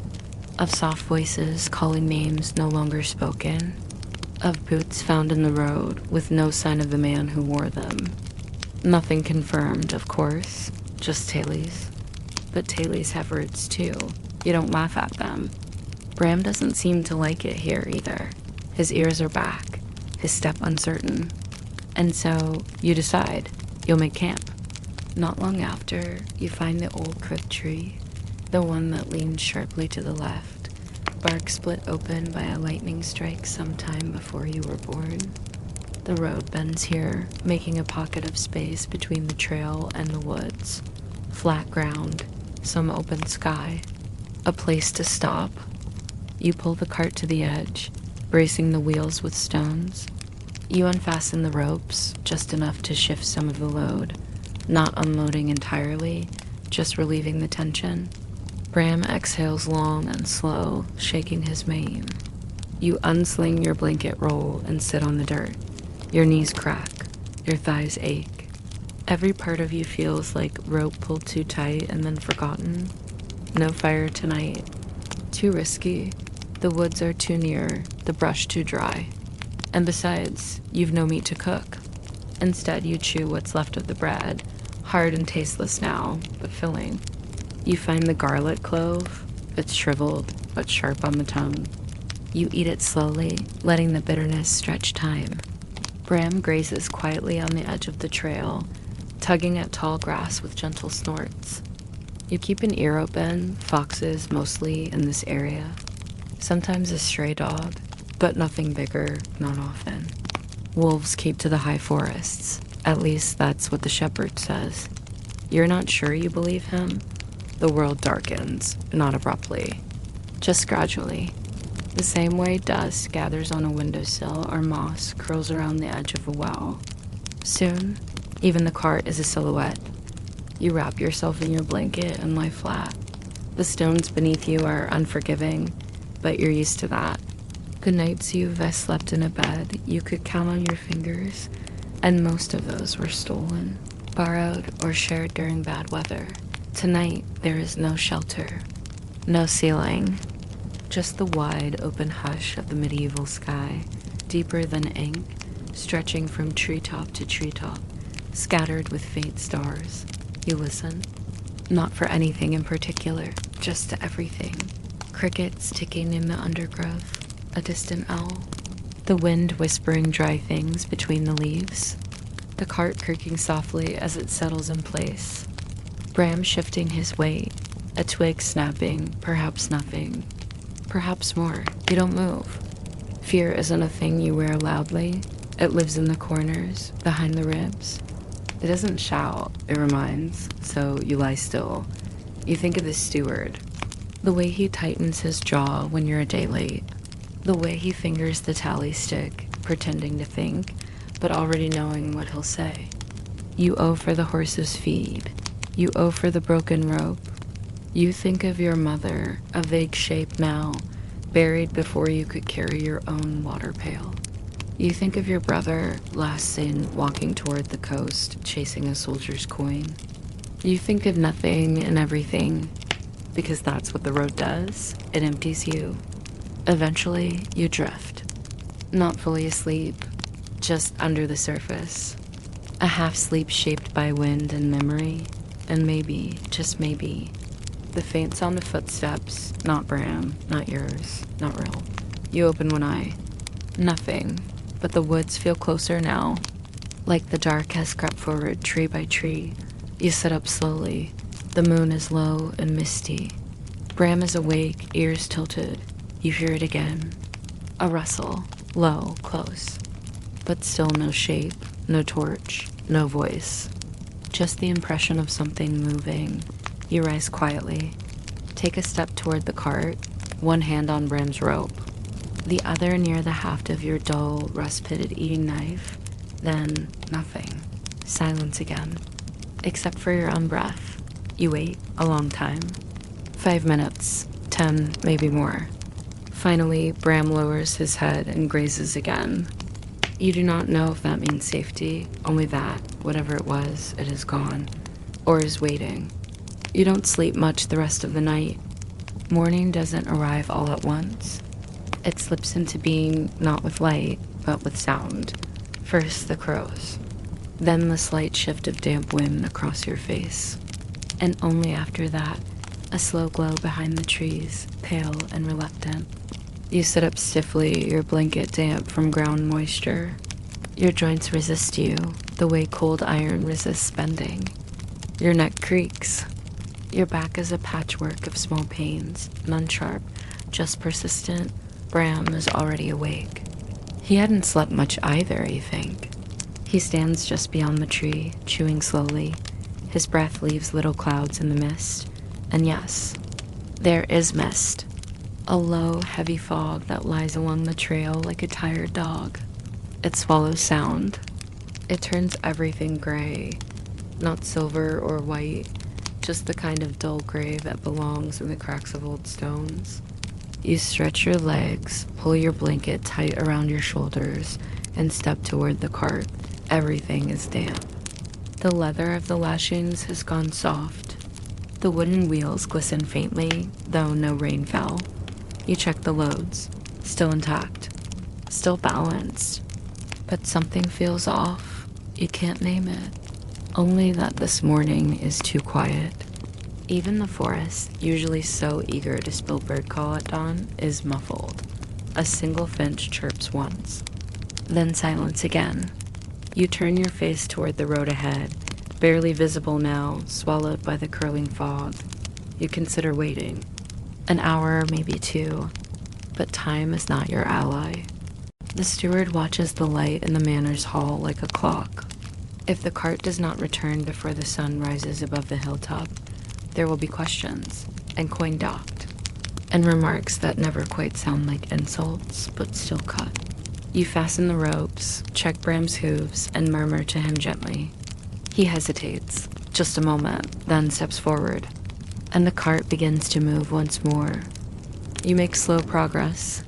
Of soft voices calling names no longer spoken. Of boots found in the road with no sign of the man who wore them. Nothing confirmed, of course, just tales. But tales have roots too. You don't laugh at them. Bram doesn't seem to like it here either. His ears are back, his step uncertain. And so you decide you'll make camp. Not long after, you find the old crook tree, the one that leans sharply to the left, bark split open by a lightning strike sometime before you were born. The road bends here, making a pocket of space between the trail and the woods. Flat ground, some open sky, a place to stop. You pull the cart to the edge, bracing the wheels with stones. You unfasten the ropes, just enough to shift some of the load, not unloading entirely, just relieving the tension. Bram exhales long and slow, shaking his mane. You unsling your blanket roll and sit on the dirt. Your knees crack, your thighs ache. Every part of you feels like rope pulled too tight and then forgotten. No fire tonight. Too risky. The woods are too near, the brush too dry. And besides, you've no meat to cook. Instead, you chew what's left of the bread, hard and tasteless now, but filling. You find the garlic clove. It's shriveled, but sharp on the tongue. You eat it slowly, letting the bitterness stretch time. Bram grazes quietly on the edge of the trail, tugging at tall grass with gentle snorts. You keep an ear open, foxes mostly in this area. Sometimes a stray dog, but nothing bigger, not often. Wolves keep to the high forests. At least that's what the shepherd says. You're not sure you believe him? The world darkens, not abruptly, just gradually. The same way dust gathers on a windowsill or moss curls around the edge of a well. Soon, even the cart is a silhouette. You wrap yourself in your blanket and lie flat. The stones beneath you are unforgiving, but you're used to that. The nights you've slept in a bed you could count on your fingers, and most of those were stolen, borrowed, or shared during bad weather. Tonight, there is no shelter, no ceiling, just the wide open hush of the medieval sky, deeper than ink, stretching from treetop to treetop, scattered with faint stars. You listen, not for anything in particular, just to everything. Crickets ticking in the undergrowth, a distant owl, the wind whispering dry things between the leaves, the cart creaking softly as it settles in place, Bram shifting his weight, a twig snapping, perhaps nothing, perhaps more. You don't move. Fear isn't a thing you wear loudly. It lives in the corners, behind the ribs. It doesn't shout, it reminds, so you lie still. You think of the steward, the way he tightens his jaw when you're a day late, the way he fingers the tally stick, pretending to think, but already knowing what he'll say. You owe for the horse's feed. You owe for the broken rope. You think of your mother, a vague shape now, buried before you could carry your own water pail. You think of your brother, last seen walking toward the coast, chasing a soldier's coin. You think of nothing and everything, because that's what the road does. It empties you. Eventually, you drift. Not fully asleep, just under the surface. A half-sleep shaped by wind and memory, and maybe, just maybe, the faint sound of footsteps, not Bram, not yours, not real. You open one eye. Nothing, but the woods feel closer now, like the dark has crept forward tree by tree. You sit up slowly. The moon is low and misty. Bram is awake, ears tilted. You hear it again. A rustle, low, close. But still no shape, no torch, no voice. Just the impression of something moving. You rise quietly. Take a step toward the cart, one hand on Bram's rope, the other near the haft of your dull, rust-pitted eating knife. Then nothing. Silence again. Except for your own breath. You wait a long time. 5 minutes, 10, maybe more. Finally, Bram lowers his head and grazes again. You do not know if that means safety, only that, whatever it was, it is gone, or is waiting. You don't sleep much the rest of the night. Morning doesn't arrive all at once. It slips into being not with light, but with sound. First the crows, then the slight shift of damp wind across your face. And only after that, a slow glow behind the trees, pale and reluctant. You sit up stiffly, your blanket damp from ground moisture. Your joints resist you, the way cold iron resists bending. Your neck creaks. Your back is a patchwork of small pains, none sharp, just persistent. Bram is already awake. He hadn't slept much either, you think. He stands just beyond the tree, chewing slowly. His breath leaves little clouds in the mist. And yes, there is mist. A low, heavy fog that lies along the trail like a tired dog. It swallows sound. It turns everything gray, not silver or white, just the kind of dull gray that belongs in the cracks of old stones. You stretch your legs, pull your blanket tight around your shoulders, and step toward the cart. Everything is damp. The leather of the lashings has gone soft. The wooden wheels glisten faintly, though no rain fell. You check the loads. Still intact. Still balanced. But something feels off. You can't name it. Only that this morning is too quiet. Even the forest, usually so eager to spill bird call at dawn, is muffled. A single finch chirps once. Then silence again. You turn your face toward the road ahead, barely visible now, swallowed by the curling fog. You consider waiting. An hour, maybe 2. But time is not your ally. The steward watches the light in the manor's hall like a clock. If the cart does not return before the sun rises above the hilltop, there will be questions, and coin docked, and remarks that never quite sound like insults, but still cut. You fasten the ropes, check Bram's hooves, and murmur to him gently. He hesitates, just a moment, then steps forward, and the cart begins to move once more. You make slow progress.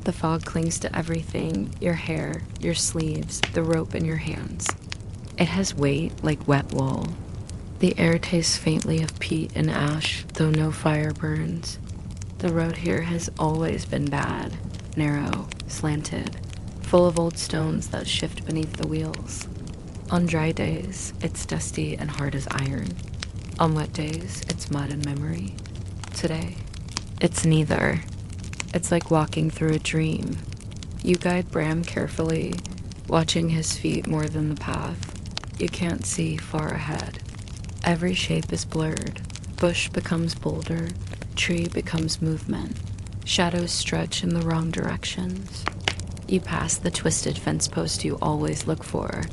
The fog clings to everything, your hair, your sleeves, the rope in your hands. It has weight like wet wool. The air tastes faintly of peat and ash, though no fire burns. The road here has always been bad, narrow, slanted, full of old stones that shift beneath the wheels. On dry days, it's dusty and hard as iron. On wet days, it's mud and memory. Today, it's neither. It's like walking through a dream. You guide Bram carefully, watching his feet more than the path. You can't see far ahead. Every shape is blurred. Bush becomes boulder, tree becomes movement. Shadows stretch in the wrong directions. You pass the twisted fence post you always look for,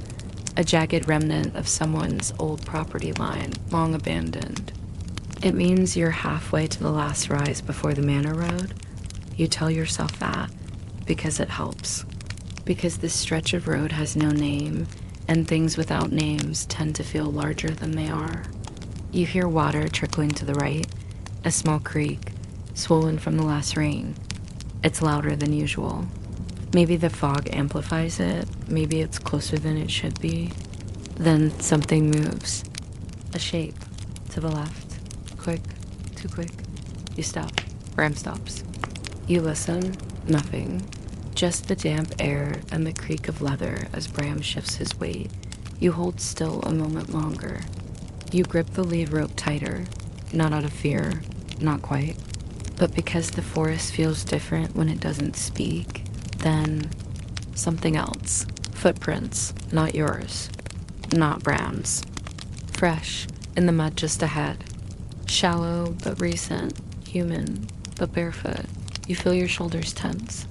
a jagged remnant of someone's old property line, long abandoned. It means you're halfway to the last rise before the manor road. You tell yourself that because it helps. Because this stretch of road has no name, and things without names tend to feel larger than they are. You hear water trickling to the right, a small creek, swollen from the last rain. It's louder than usual. Maybe the fog amplifies it, maybe it's closer than it should be. Then something moves. A shape, to the left. Quick, too quick. You stop. Bram stops. You listen, nothing. Just the damp air and the creak of leather as Bram shifts his weight. You hold still a moment longer. You grip the lead rope tighter, not out of fear, not quite, but because the forest feels different when it doesn't speak. Then something else. Footprints, not yours, not Bram's. Fresh, in the mud just ahead. Shallow but recent, human but barefoot. You feel your shoulders tense.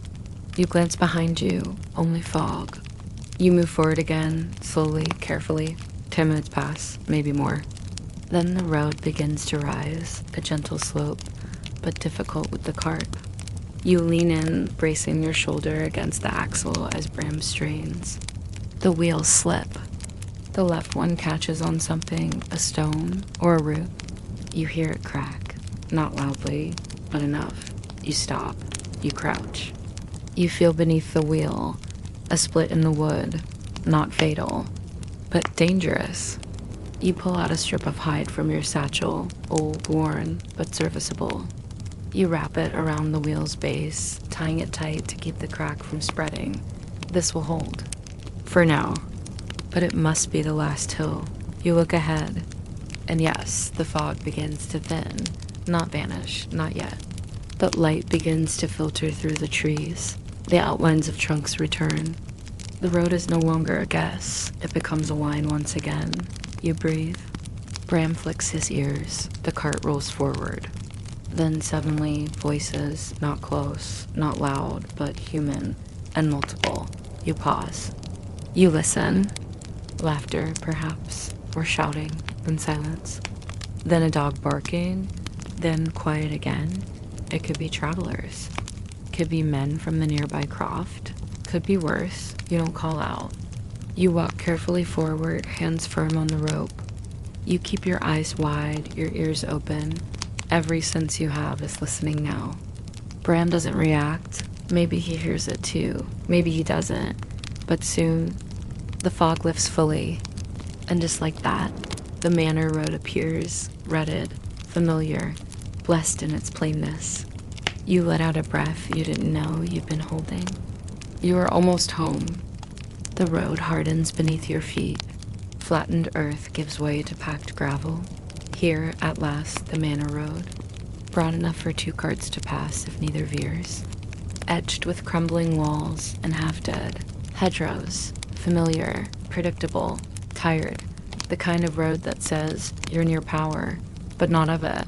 You glance behind you, only fog. You move forward again, slowly, carefully. 10 minutes pass, maybe more. Then the road begins to rise, a gentle slope, but difficult with the cart. You lean in, bracing your shoulder against the axle as Bram strains. The wheels slip. The left one catches on something, a stone or a root. You hear it crack, not loudly, but enough. You stop. You crouch. You feel beneath the wheel, a split in the wood, not fatal, but dangerous. You pull out a strip of hide from your satchel, old, worn, but serviceable. You wrap it around the wheel's base, tying it tight to keep the crack from spreading. This will hold. For now. But it must be the last hill. You look ahead, and yes, the fog begins to thin. Not vanish, not yet. But light begins to filter through the trees. The outlines of trunks return. The road is no longer a guess. It becomes a line once again. You breathe. Bram flicks his ears. The cart rolls forward. Then suddenly, voices, not close, not loud, but human, and multiple. You pause. You listen. Laughter, perhaps, or shouting, then silence. Then a dog barking, then quiet again. It could be travelers. Could be men from the nearby croft. Could be worse. You don't call out. You walk carefully forward, hands firm on the rope. You keep your eyes wide, your ears open. Every sense you have is listening now. Bram doesn't react. Maybe he hears it too. Maybe he doesn't. But soon, the fog lifts fully. And just like that, the manor road appears, rutted, familiar, blessed in its plainness. You let out a breath you didn't know you'd been holding. You are almost home. The road hardens beneath your feet. Flattened earth gives way to packed gravel. Here, at last, the manor road. Broad enough for 2 carts to pass if neither veers. Etched with crumbling walls and half-dead. Hedgerows. Familiar, predictable, tired. The kind of road that says, you're near power, but not of it.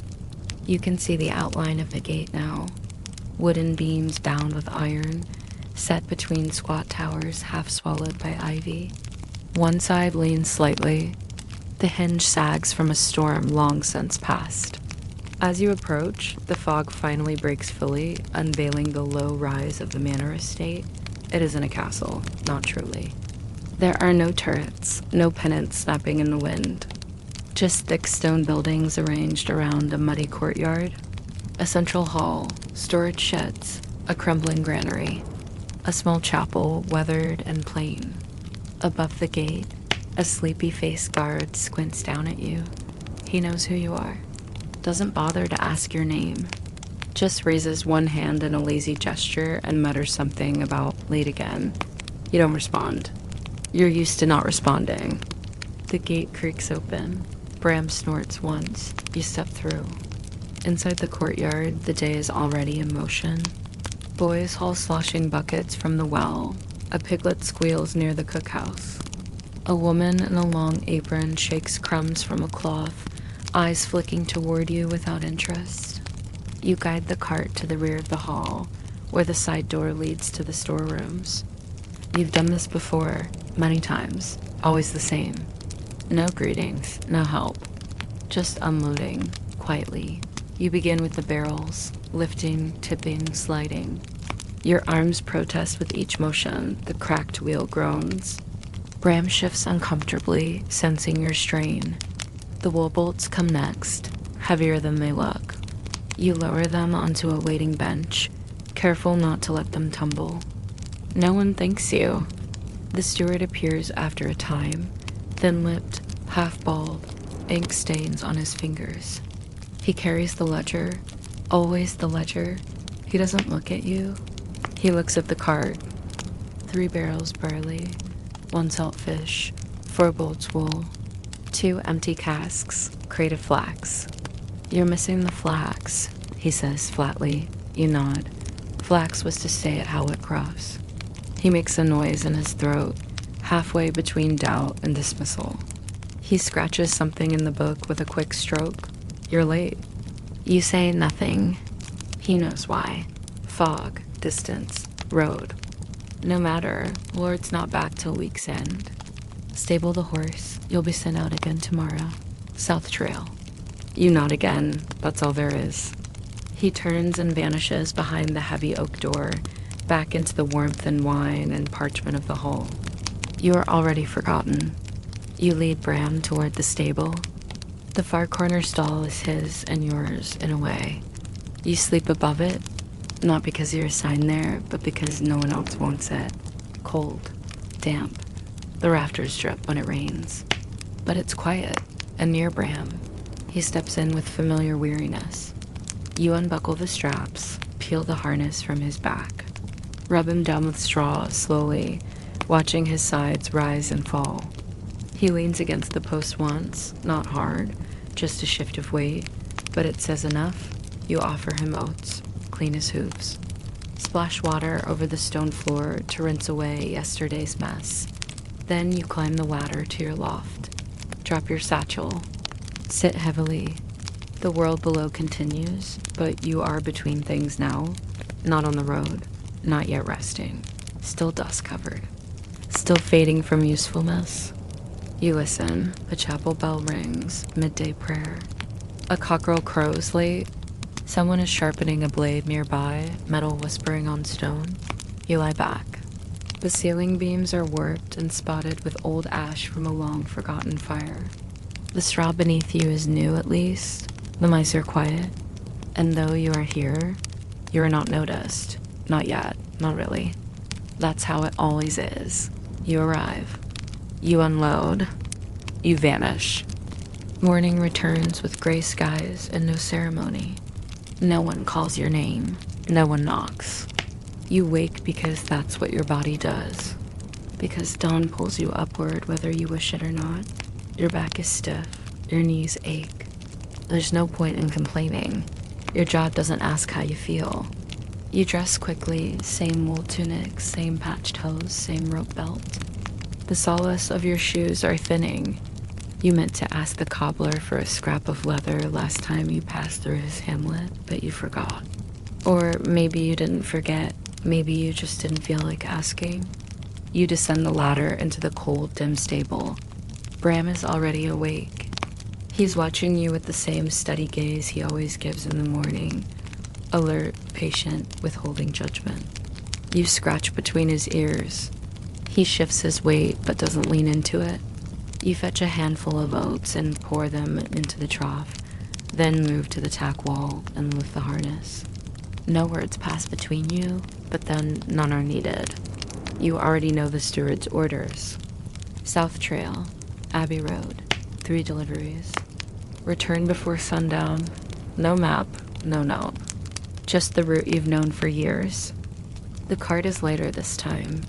You can see the outline of the gate now. Wooden beams bound with iron, set between squat towers half swallowed by ivy. One side leans slightly. The hinge sags from a storm long since past. As you approach, the fog finally breaks fully, unveiling the low rise of the manor estate. It isn't a castle, not truly. There are no turrets, no pennants snapping in the wind. Just thick stone buildings arranged around a muddy courtyard. A central hall, storage sheds, a crumbling granary. A small chapel, weathered and plain. Above the gate, a sleepy-faced guard squints down at you. He knows who you are. Doesn't bother to ask your name. Just raises one hand in a lazy gesture and mutters something about late again. You don't respond. You're used to not responding. The gate creaks open. Bram snorts once. You step through. Inside the courtyard, the day is already in motion. Boys haul sloshing buckets from the well. A piglet squeals near the cookhouse. A woman in a long apron shakes crumbs from a cloth, eyes flicking toward you without interest. You guide the cart to the rear of the hall, where the side door leads to the storerooms. You've done this before, many times, always the same. No greetings, no help. Just unloading, quietly. You begin with the barrels, lifting, tipping, sliding. Your arms protest with each motion, the cracked wheel groans. Bram shifts uncomfortably, sensing your strain. The wool bolts come next, heavier than they look. You lower them onto a waiting bench, careful not to let them tumble. No one thanks you. The steward appears after a time, thin-lipped, half-bald, ink stains on his fingers. He carries the ledger, always the ledger. He doesn't look at you. He looks at the cart. 3 barrels barley, 1 salt fish, 4 bolts wool, 2 empty casks, crate of flax. You're missing the flax, he says flatly. You nod. Flax was to stay at Howick Crofts. He makes a noise in his throat, halfway between doubt and dismissal. He scratches something in the book with a quick stroke. You're late. You say nothing. He knows why. Fog, distance, road. No matter, Lord's not back till week's end. Stable the horse. You'll be sent out again tomorrow. South Trail. You nod again. That's all there is. He turns and vanishes behind the heavy oak door, back into the warmth and wine and parchment of the hall. You are already forgotten. You lead Bram toward the stable. The far corner stall is his and yours in a way. You sleep above it, not because you're assigned there, but because no one else wants it. Cold, damp. The rafters drip when it rains. But it's quiet, and near Bram. He steps in with familiar weariness. You unbuckle the straps, peel the harness from his back. Rub him down with straw slowly, watching his sides rise and fall. He leans against the post once, not hard, just a shift of weight, but it says enough. You offer him oats, clean as hooves. Splash water over the stone floor to rinse away yesterday's mess. Then you climb the ladder to your loft. Drop your satchel. Sit heavily. The world below continues, but you are between things now. Not on the road, not yet resting. Still dust-covered. Still fading from usefulness. You listen. The chapel bell rings. Midday prayer. A cockerel crows late. Someone is sharpening a blade nearby, metal whispering on stone. You lie back. The ceiling beams are warped and spotted with old ash from a long-forgotten fire. The straw beneath you is new, at least. The mice are quiet. And though you are here, you are not noticed. Not yet. Not really. That's how it always is. You arrive. You unload. You vanish. Morning returns with gray skies and no ceremony. No one calls your name. No one knocks. You wake because that's what your body does. Because dawn pulls you upward whether you wish it or not. Your back is stiff. Your knees ache. There's no point in complaining. Your jaw doesn't ask how you feel. You dress quickly, same wool tunic, same patched hose, same rope belt. The soles of your shoes are thinning. You meant to ask the cobbler for a scrap of leather last time you passed through his hamlet, but you forgot. Or maybe you didn't forget. Maybe you just didn't feel like asking. You descend the ladder into the cold, dim stable. Bram is already awake. He's watching you with the same steady gaze he always gives in the morning. Alert, patient, withholding judgment. You scratch between his ears. He shifts his weight but doesn't lean into it. You fetch a handful of oats and pour them into the trough, then move to the tack wall and lift the harness. No words pass between you, but then none are needed. You already know the steward's orders. South Trail, Abbey Road, 3 deliveries. Return before sundown. No map, no note. Just the route you've known for years. The cart is lighter this time.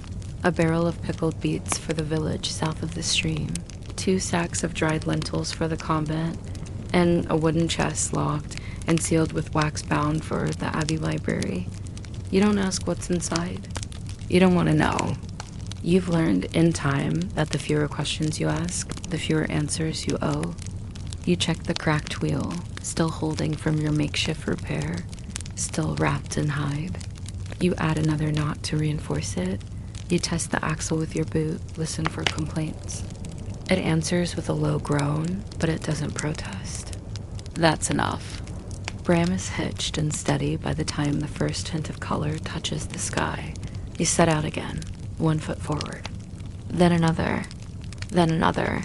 A barrel of pickled beets for the village south of the stream, 2 sacks of dried lentils for the convent, and a wooden chest locked and sealed with wax bound for the Abbey Library. You don't ask what's inside. You don't want to know. You've learned in time that the fewer questions you ask, the fewer answers you owe. You check the cracked wheel, still holding from your makeshift repair, still wrapped in hide. You add another knot to reinforce it. You test the axle with your boot, listen for complaints. It answers with a low groan, but it doesn't protest. That's enough. Bram is hitched and steady by the time the first hint of color touches the sky. You set out again, 1 foot forward. Then another. Then another.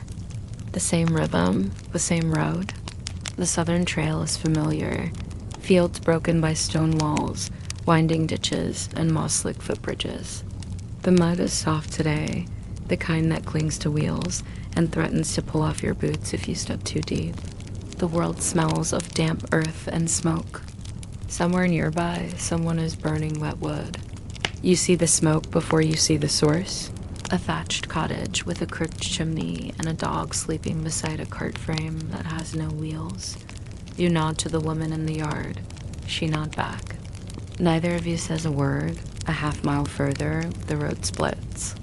The same rhythm, the same road. The southern trail is familiar. Fields broken by stone walls, winding ditches, and moss-slick footbridges. The mud is soft today, the kind that clings to wheels and threatens to pull off your boots if you step too deep. The world smells of damp earth and smoke. Somewhere nearby, someone is burning wet wood. You see the smoke before you see the source. A thatched cottage with a crooked chimney and a dog sleeping beside a cart frame that has no wheels. You nod to the woman in the yard. She nods back. Neither of you says a word. A half-mile further, the road splits.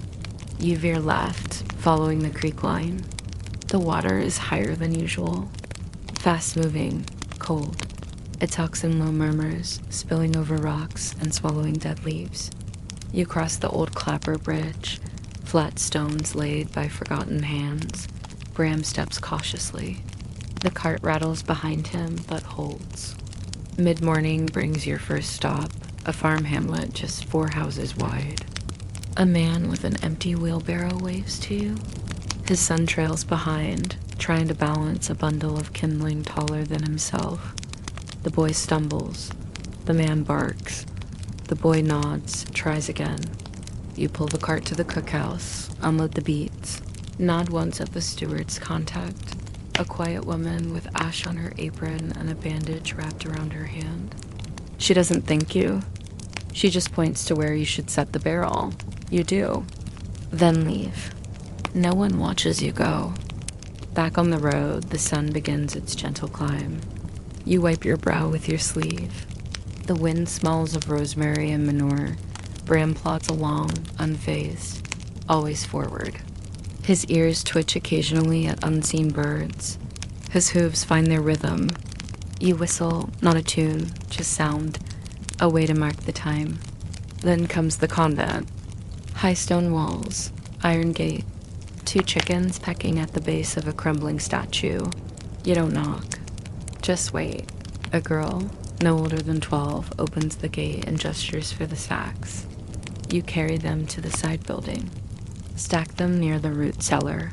You veer left, following the creek line. The water is higher than usual. Fast-moving, cold. It talks in low murmurs, spilling over rocks and swallowing dead leaves. You cross the old Clapper Bridge, flat stones laid by forgotten hands. Bram steps cautiously. The cart rattles behind him, but holds. Mid-morning brings your first stop, a farm hamlet just 4 houses wide. A man with an empty wheelbarrow waves to you. His son trails behind, trying to balance a bundle of kindling taller than himself. The boy stumbles. The man barks. The boy nods, tries again. You pull the cart to the cookhouse, unload the beets, nod once at the steward's contact, a quiet woman with ash on her apron and a bandage wrapped around her hand. She doesn't thank you. She just points to where you should set the barrel. You do. Then leave. No one watches you go. Back on the road, the sun begins its gentle climb. You wipe your brow with your sleeve. The wind smells of rosemary and manure. Bram plods along, unfazed, always forward. His ears twitch occasionally at unseen birds. His hooves find their rhythm. You whistle, not a tune, just sound, a way to mark the time. Then comes the convent. High stone walls, iron gate, 2 chickens pecking at the base of a crumbling statue. You don't knock. Just wait. A girl, no older than 12, opens the gate and gestures for the sacks. You carry them to the side building. Stack them near the root cellar.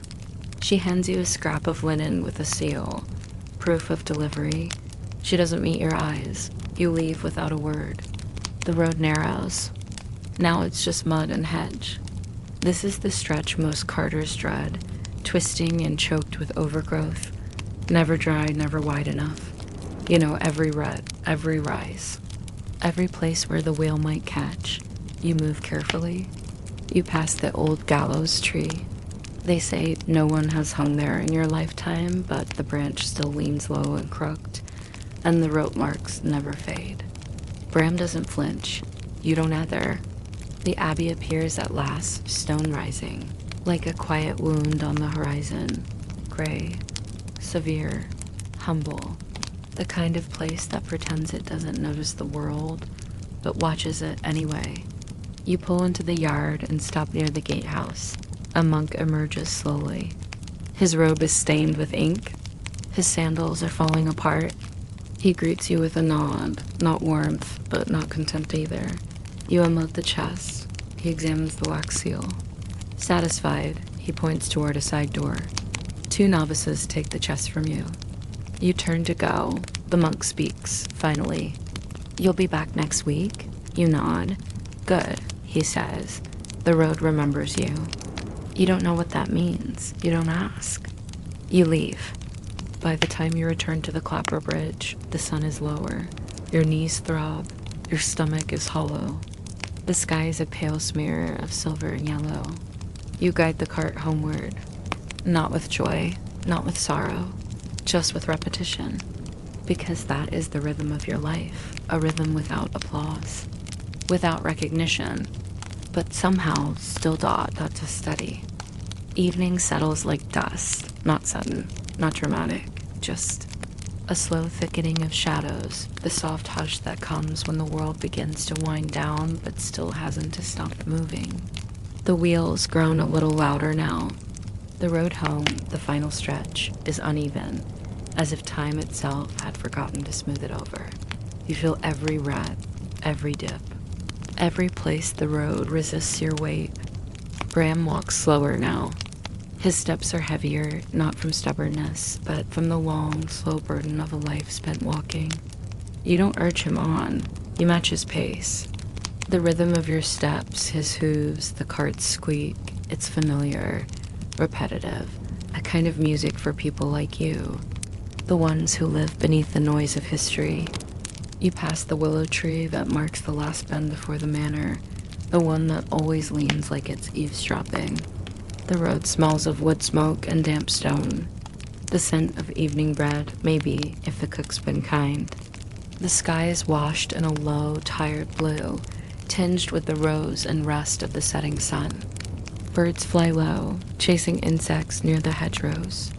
She hands you a scrap of linen with a seal, proof of delivery. She doesn't meet your eyes. You leave without a word. The road narrows. Now it's just mud and hedge. This is the stretch most carters dread, twisting and choked with overgrowth. Never dry, never wide enough. You know every rut, every rise. Every place where the wheel might catch. You move carefully. You pass the old gallows tree. They say no one has hung there in your lifetime, but the branch still leans low and crooked, and the rope marks never fade. Bram doesn't flinch. You don't either. The abbey appears at last, stone rising, like a quiet wound on the horizon. Gray, severe, humble. The kind of place that pretends it doesn't notice the world, but watches it anyway. You pull into the yard and stop near the gatehouse. A monk emerges slowly. His robe is stained with ink. His sandals are falling apart. He greets you with a nod, not warmth, but not contempt either. You unload the chest. He examines the wax seal. Satisfied, he points toward a side door. 2 novices take the chest from you. You turn to go. The monk speaks, finally. You'll be back next week? You nod. Good, he says. The road remembers you. You don't know what that means. You don't ask. You leave. By the time you return to the Clapper Bridge, the sun is lower. Your knees throb. Your stomach is hollow. The sky is a pale smear of silver and yellow. You guide the cart homeward. Not with joy, not with sorrow, just with repetition. Because that is the rhythm of your life, a rhythm without applause, without recognition, but somehow still that's a steady. Evening settles like dust, not sudden, not dramatic, just a slow thickening of shadows, the soft hush that comes when the world begins to wind down but still hasn't to stop moving. The wheels groan a little louder now. The road home, the final stretch, is uneven, as if time itself had forgotten to smooth it over. You feel every rut, every dip, every place the road resists your weight. Bram walks slower now. His steps are heavier, not from stubbornness, but from the long, slow burden of a life spent walking. You don't urge him on. You match his pace. The rhythm of your steps, his hooves, the cart's squeak, it's familiar, repetitive, a kind of music for people like you, the ones who live beneath the noise of history. You pass the willow tree that marks the last bend before the manor, the one that always leans like it's eavesdropping. The road smells of wood smoke and damp stone, the scent of evening bread, maybe, if the cook's been kind. The sky is washed in a low, tired blue, tinged with the rose and rust of the setting sun. Birds fly low, chasing insects near the hedgerows.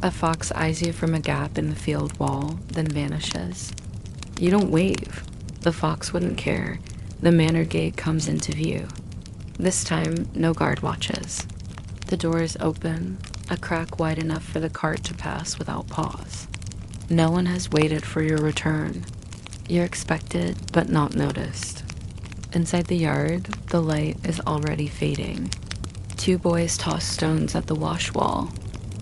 A fox eyes you from a gap in the field wall, then vanishes. You don't wave. The fox wouldn't care. The manor gate comes into view. This time, no guard watches. The door is open, a crack wide enough for the cart to pass without pause. No one has waited for your return. You're expected, but not noticed. Inside the yard, the light is already fading. 2 boys toss stones at the wash wall.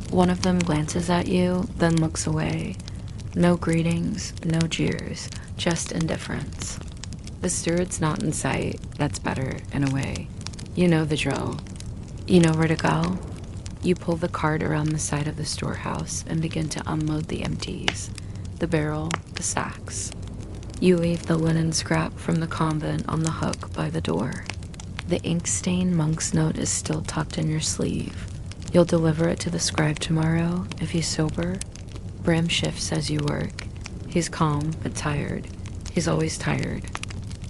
One of them glances at you, then looks away. No greetings, no jeers, just indifference. The steward's not in sight. That's better, in a way. You know the drill. You know where to go? You pull the cart around the side of the storehouse and begin to unload the empties, the barrel, the sacks. You leave the linen scrap from the convent on the hook by the door. The ink-stained monk's note is still tucked in your sleeve. You'll deliver it to the scribe tomorrow, if he's sober. Bram shifts as you work. He's calm, but tired. He's always tired.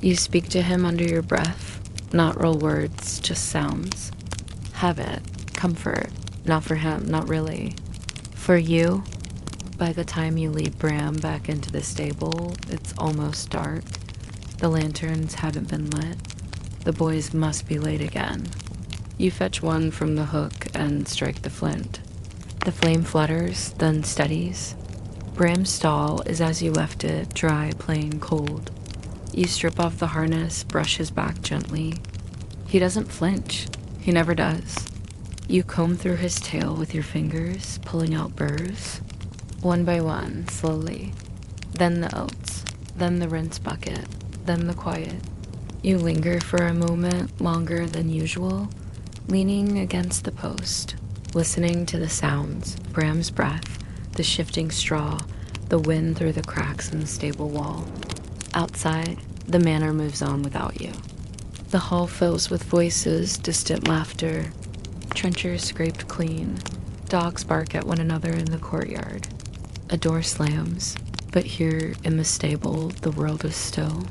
You speak to him under your breath, not real words, just sounds. Habit, comfort, not for him, not really. For you, by the time you lead Bram back into the stable, it's almost dark. The lanterns haven't been lit. The boys must be late again. You fetch one from the hook and strike the flint. The flame flutters, then steadies. Bram's stall is as you left it, dry, plain, cold. You strip off the harness, brush his back gently. He doesn't flinch. He never does. You comb through his tail with your fingers, pulling out burrs. One by one, slowly. Then the oats. Then the rinse bucket. Then the quiet. You linger for a moment longer than usual, leaning against the post, listening to the sounds, Bram's breath, the shifting straw, the wind through the cracks in the stable wall. Outside, the manor moves on without you. The hall fills with voices, distant laughter, trenchers scraped clean, dogs bark at one another in the courtyard. A door slams, but here in the stable, the world is still.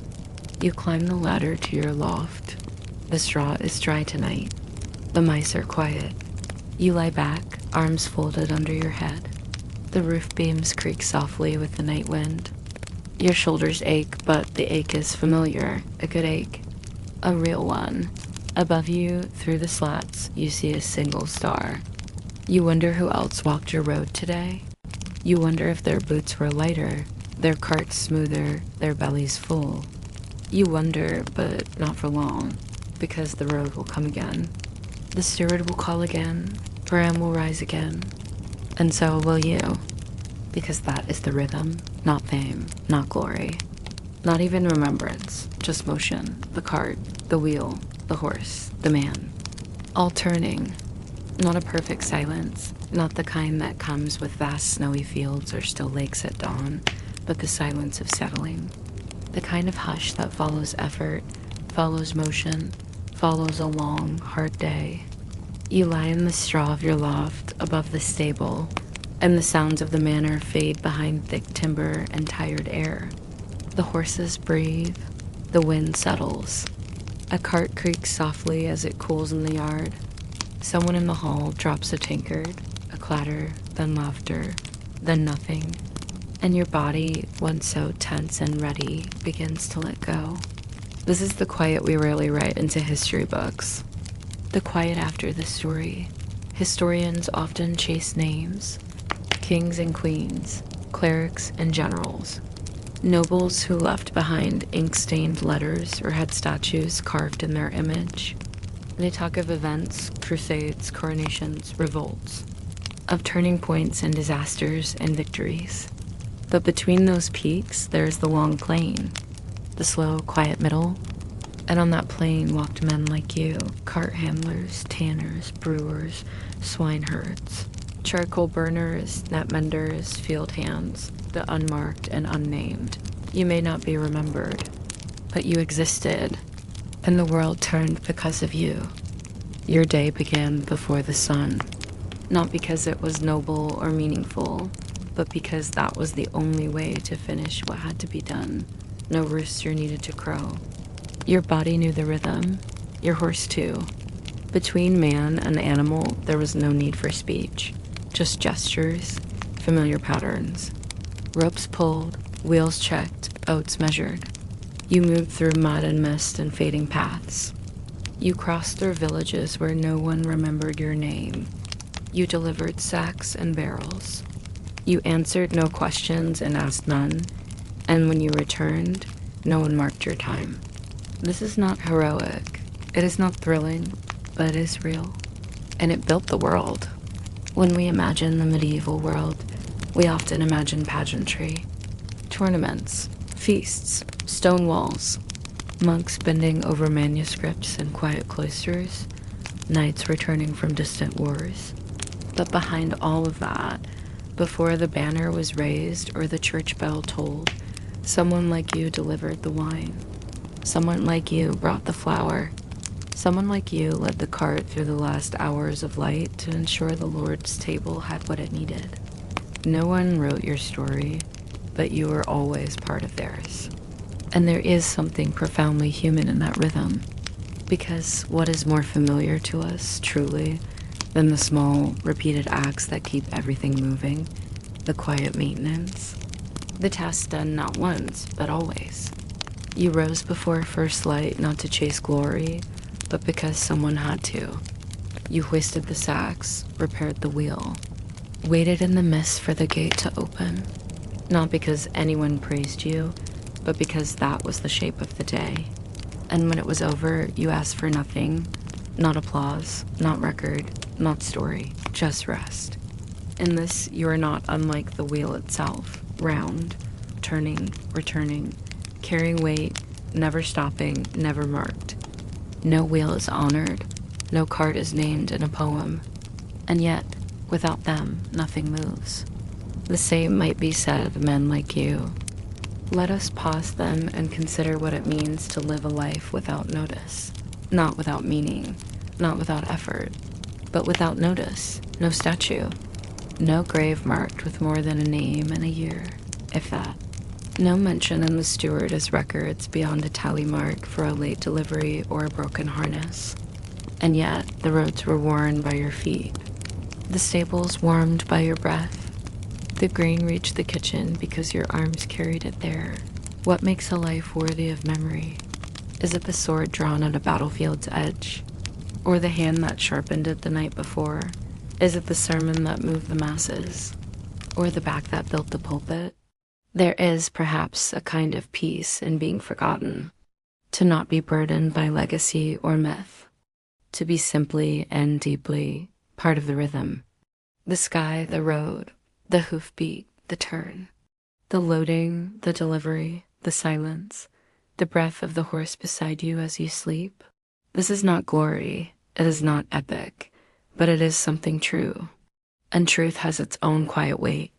You climb the ladder to your loft. The straw is dry tonight. The mice are quiet. You lie back, arms folded under your head. The roof beams creak softly with the night wind. Your shoulders ache, but the ache is familiar, a good ache. A real one. Above you, through the slats, you see a single star. You wonder who else walked your road today. You wonder if their boots were lighter, their carts smoother, their bellies full. You wonder, but not for long, because the road will come again. The steward will call again, Bram will rise again, and so will you, because that is the rhythm, not fame, not glory, not even remembrance, just motion, the cart, the wheel, the horse, the man, all turning. Not a perfect silence, not the kind that comes with vast snowy fields or still lakes at dawn, but the silence of settling. The kind of hush that follows effort, follows motion, follows a long, hard day. You lie in the straw of your loft above the stable, and the sounds of the manor fade behind thick timber and tired air. The horses breathe, the wind settles. A cart creaks softly as it cools in the yard. Someone in the hall drops a tankard, a clatter, then laughter, then nothing, and your body, once so tense and ready, begins to let go. This is the quiet we rarely write into history books. The quiet after the story. Historians often chase names, kings and queens, clerics and generals, nobles who left behind ink-stained letters or had statues carved in their image. They talk of events, crusades, coronations, revolts, of turning points and disasters and victories. But between those peaks, there's the long plain, the slow, quiet middle. And on that plain walked men like you, cart handlers, tanners, brewers, swineherds, charcoal burners, net menders, field hands, the unmarked and unnamed. You may not be remembered, but you existed. And the world turned because of you. Your day began before the sun, not because it was noble or meaningful, but because that was the only way to finish what had to be done. No rooster needed to crow. Your body knew the rhythm, your horse too. Between man and animal, there was no need for speech, just gestures, familiar patterns. Ropes pulled, wheels checked, oats measured. You moved through mud and mist and fading paths. You crossed through villages where no one remembered your name. You delivered sacks and barrels. You answered no questions and asked none. And when you returned, no one marked your time. This is not heroic. It is not thrilling, but it is real. And it built the world. When we imagine the medieval world, we often imagine pageantry, tournaments, feasts, stone walls, monks bending over manuscripts in quiet cloisters, knights returning from distant wars. But behind all of that, before the banner was raised or the church bell tolled, someone like you delivered the wine. Someone like you brought the flour. Someone like you led the cart through the last hours of light to ensure the Lord's table had what it needed. No one wrote your story, but you were always part of theirs. And there is something profoundly human in that rhythm, because what is more familiar to us, truly, than the small, repeated acts that keep everything moving, the quiet maintenance, the task done not once, but always. You rose before first light not to chase glory, but because someone had to. You hoisted the sacks, repaired the wheel, waited in the mist for the gate to open, not because anyone praised you, but because that was the shape of the day. And when it was over, you asked for nothing, not applause, not record, not story, just rest. In this, you are not unlike the wheel itself, round, turning, returning, carrying weight, never stopping, never marked. No wheel is honored, no cart is named in a poem, and yet, without them, nothing moves. The same might be said of men like you. Let us pause then and consider what it means to live a life without notice, not without meaning, not without effort, but without notice, no statue, no grave marked with more than a name and a year, if that. No mention in the steward as records beyond a tally mark for a late delivery or a broken harness. And yet, the roads were worn by your feet, the stables warmed by your breath. The grain reached the kitchen because your arms carried it there. What makes a life worthy of memory? Is it the sword drawn at a battlefield's edge? Or the hand that sharpened it the night before? Is it the sermon that moved the masses? Or the back that built the pulpit? There is, perhaps, a kind of peace in being forgotten. To not be burdened by legacy or myth. To be simply and deeply part of the rhythm. The sky, the road, the hoofbeat, the turn. The loading, the delivery, the silence, the breath of the horse beside you as you sleep. This is not glory, it is not epic, but it is something true. And truth has its own quiet weight.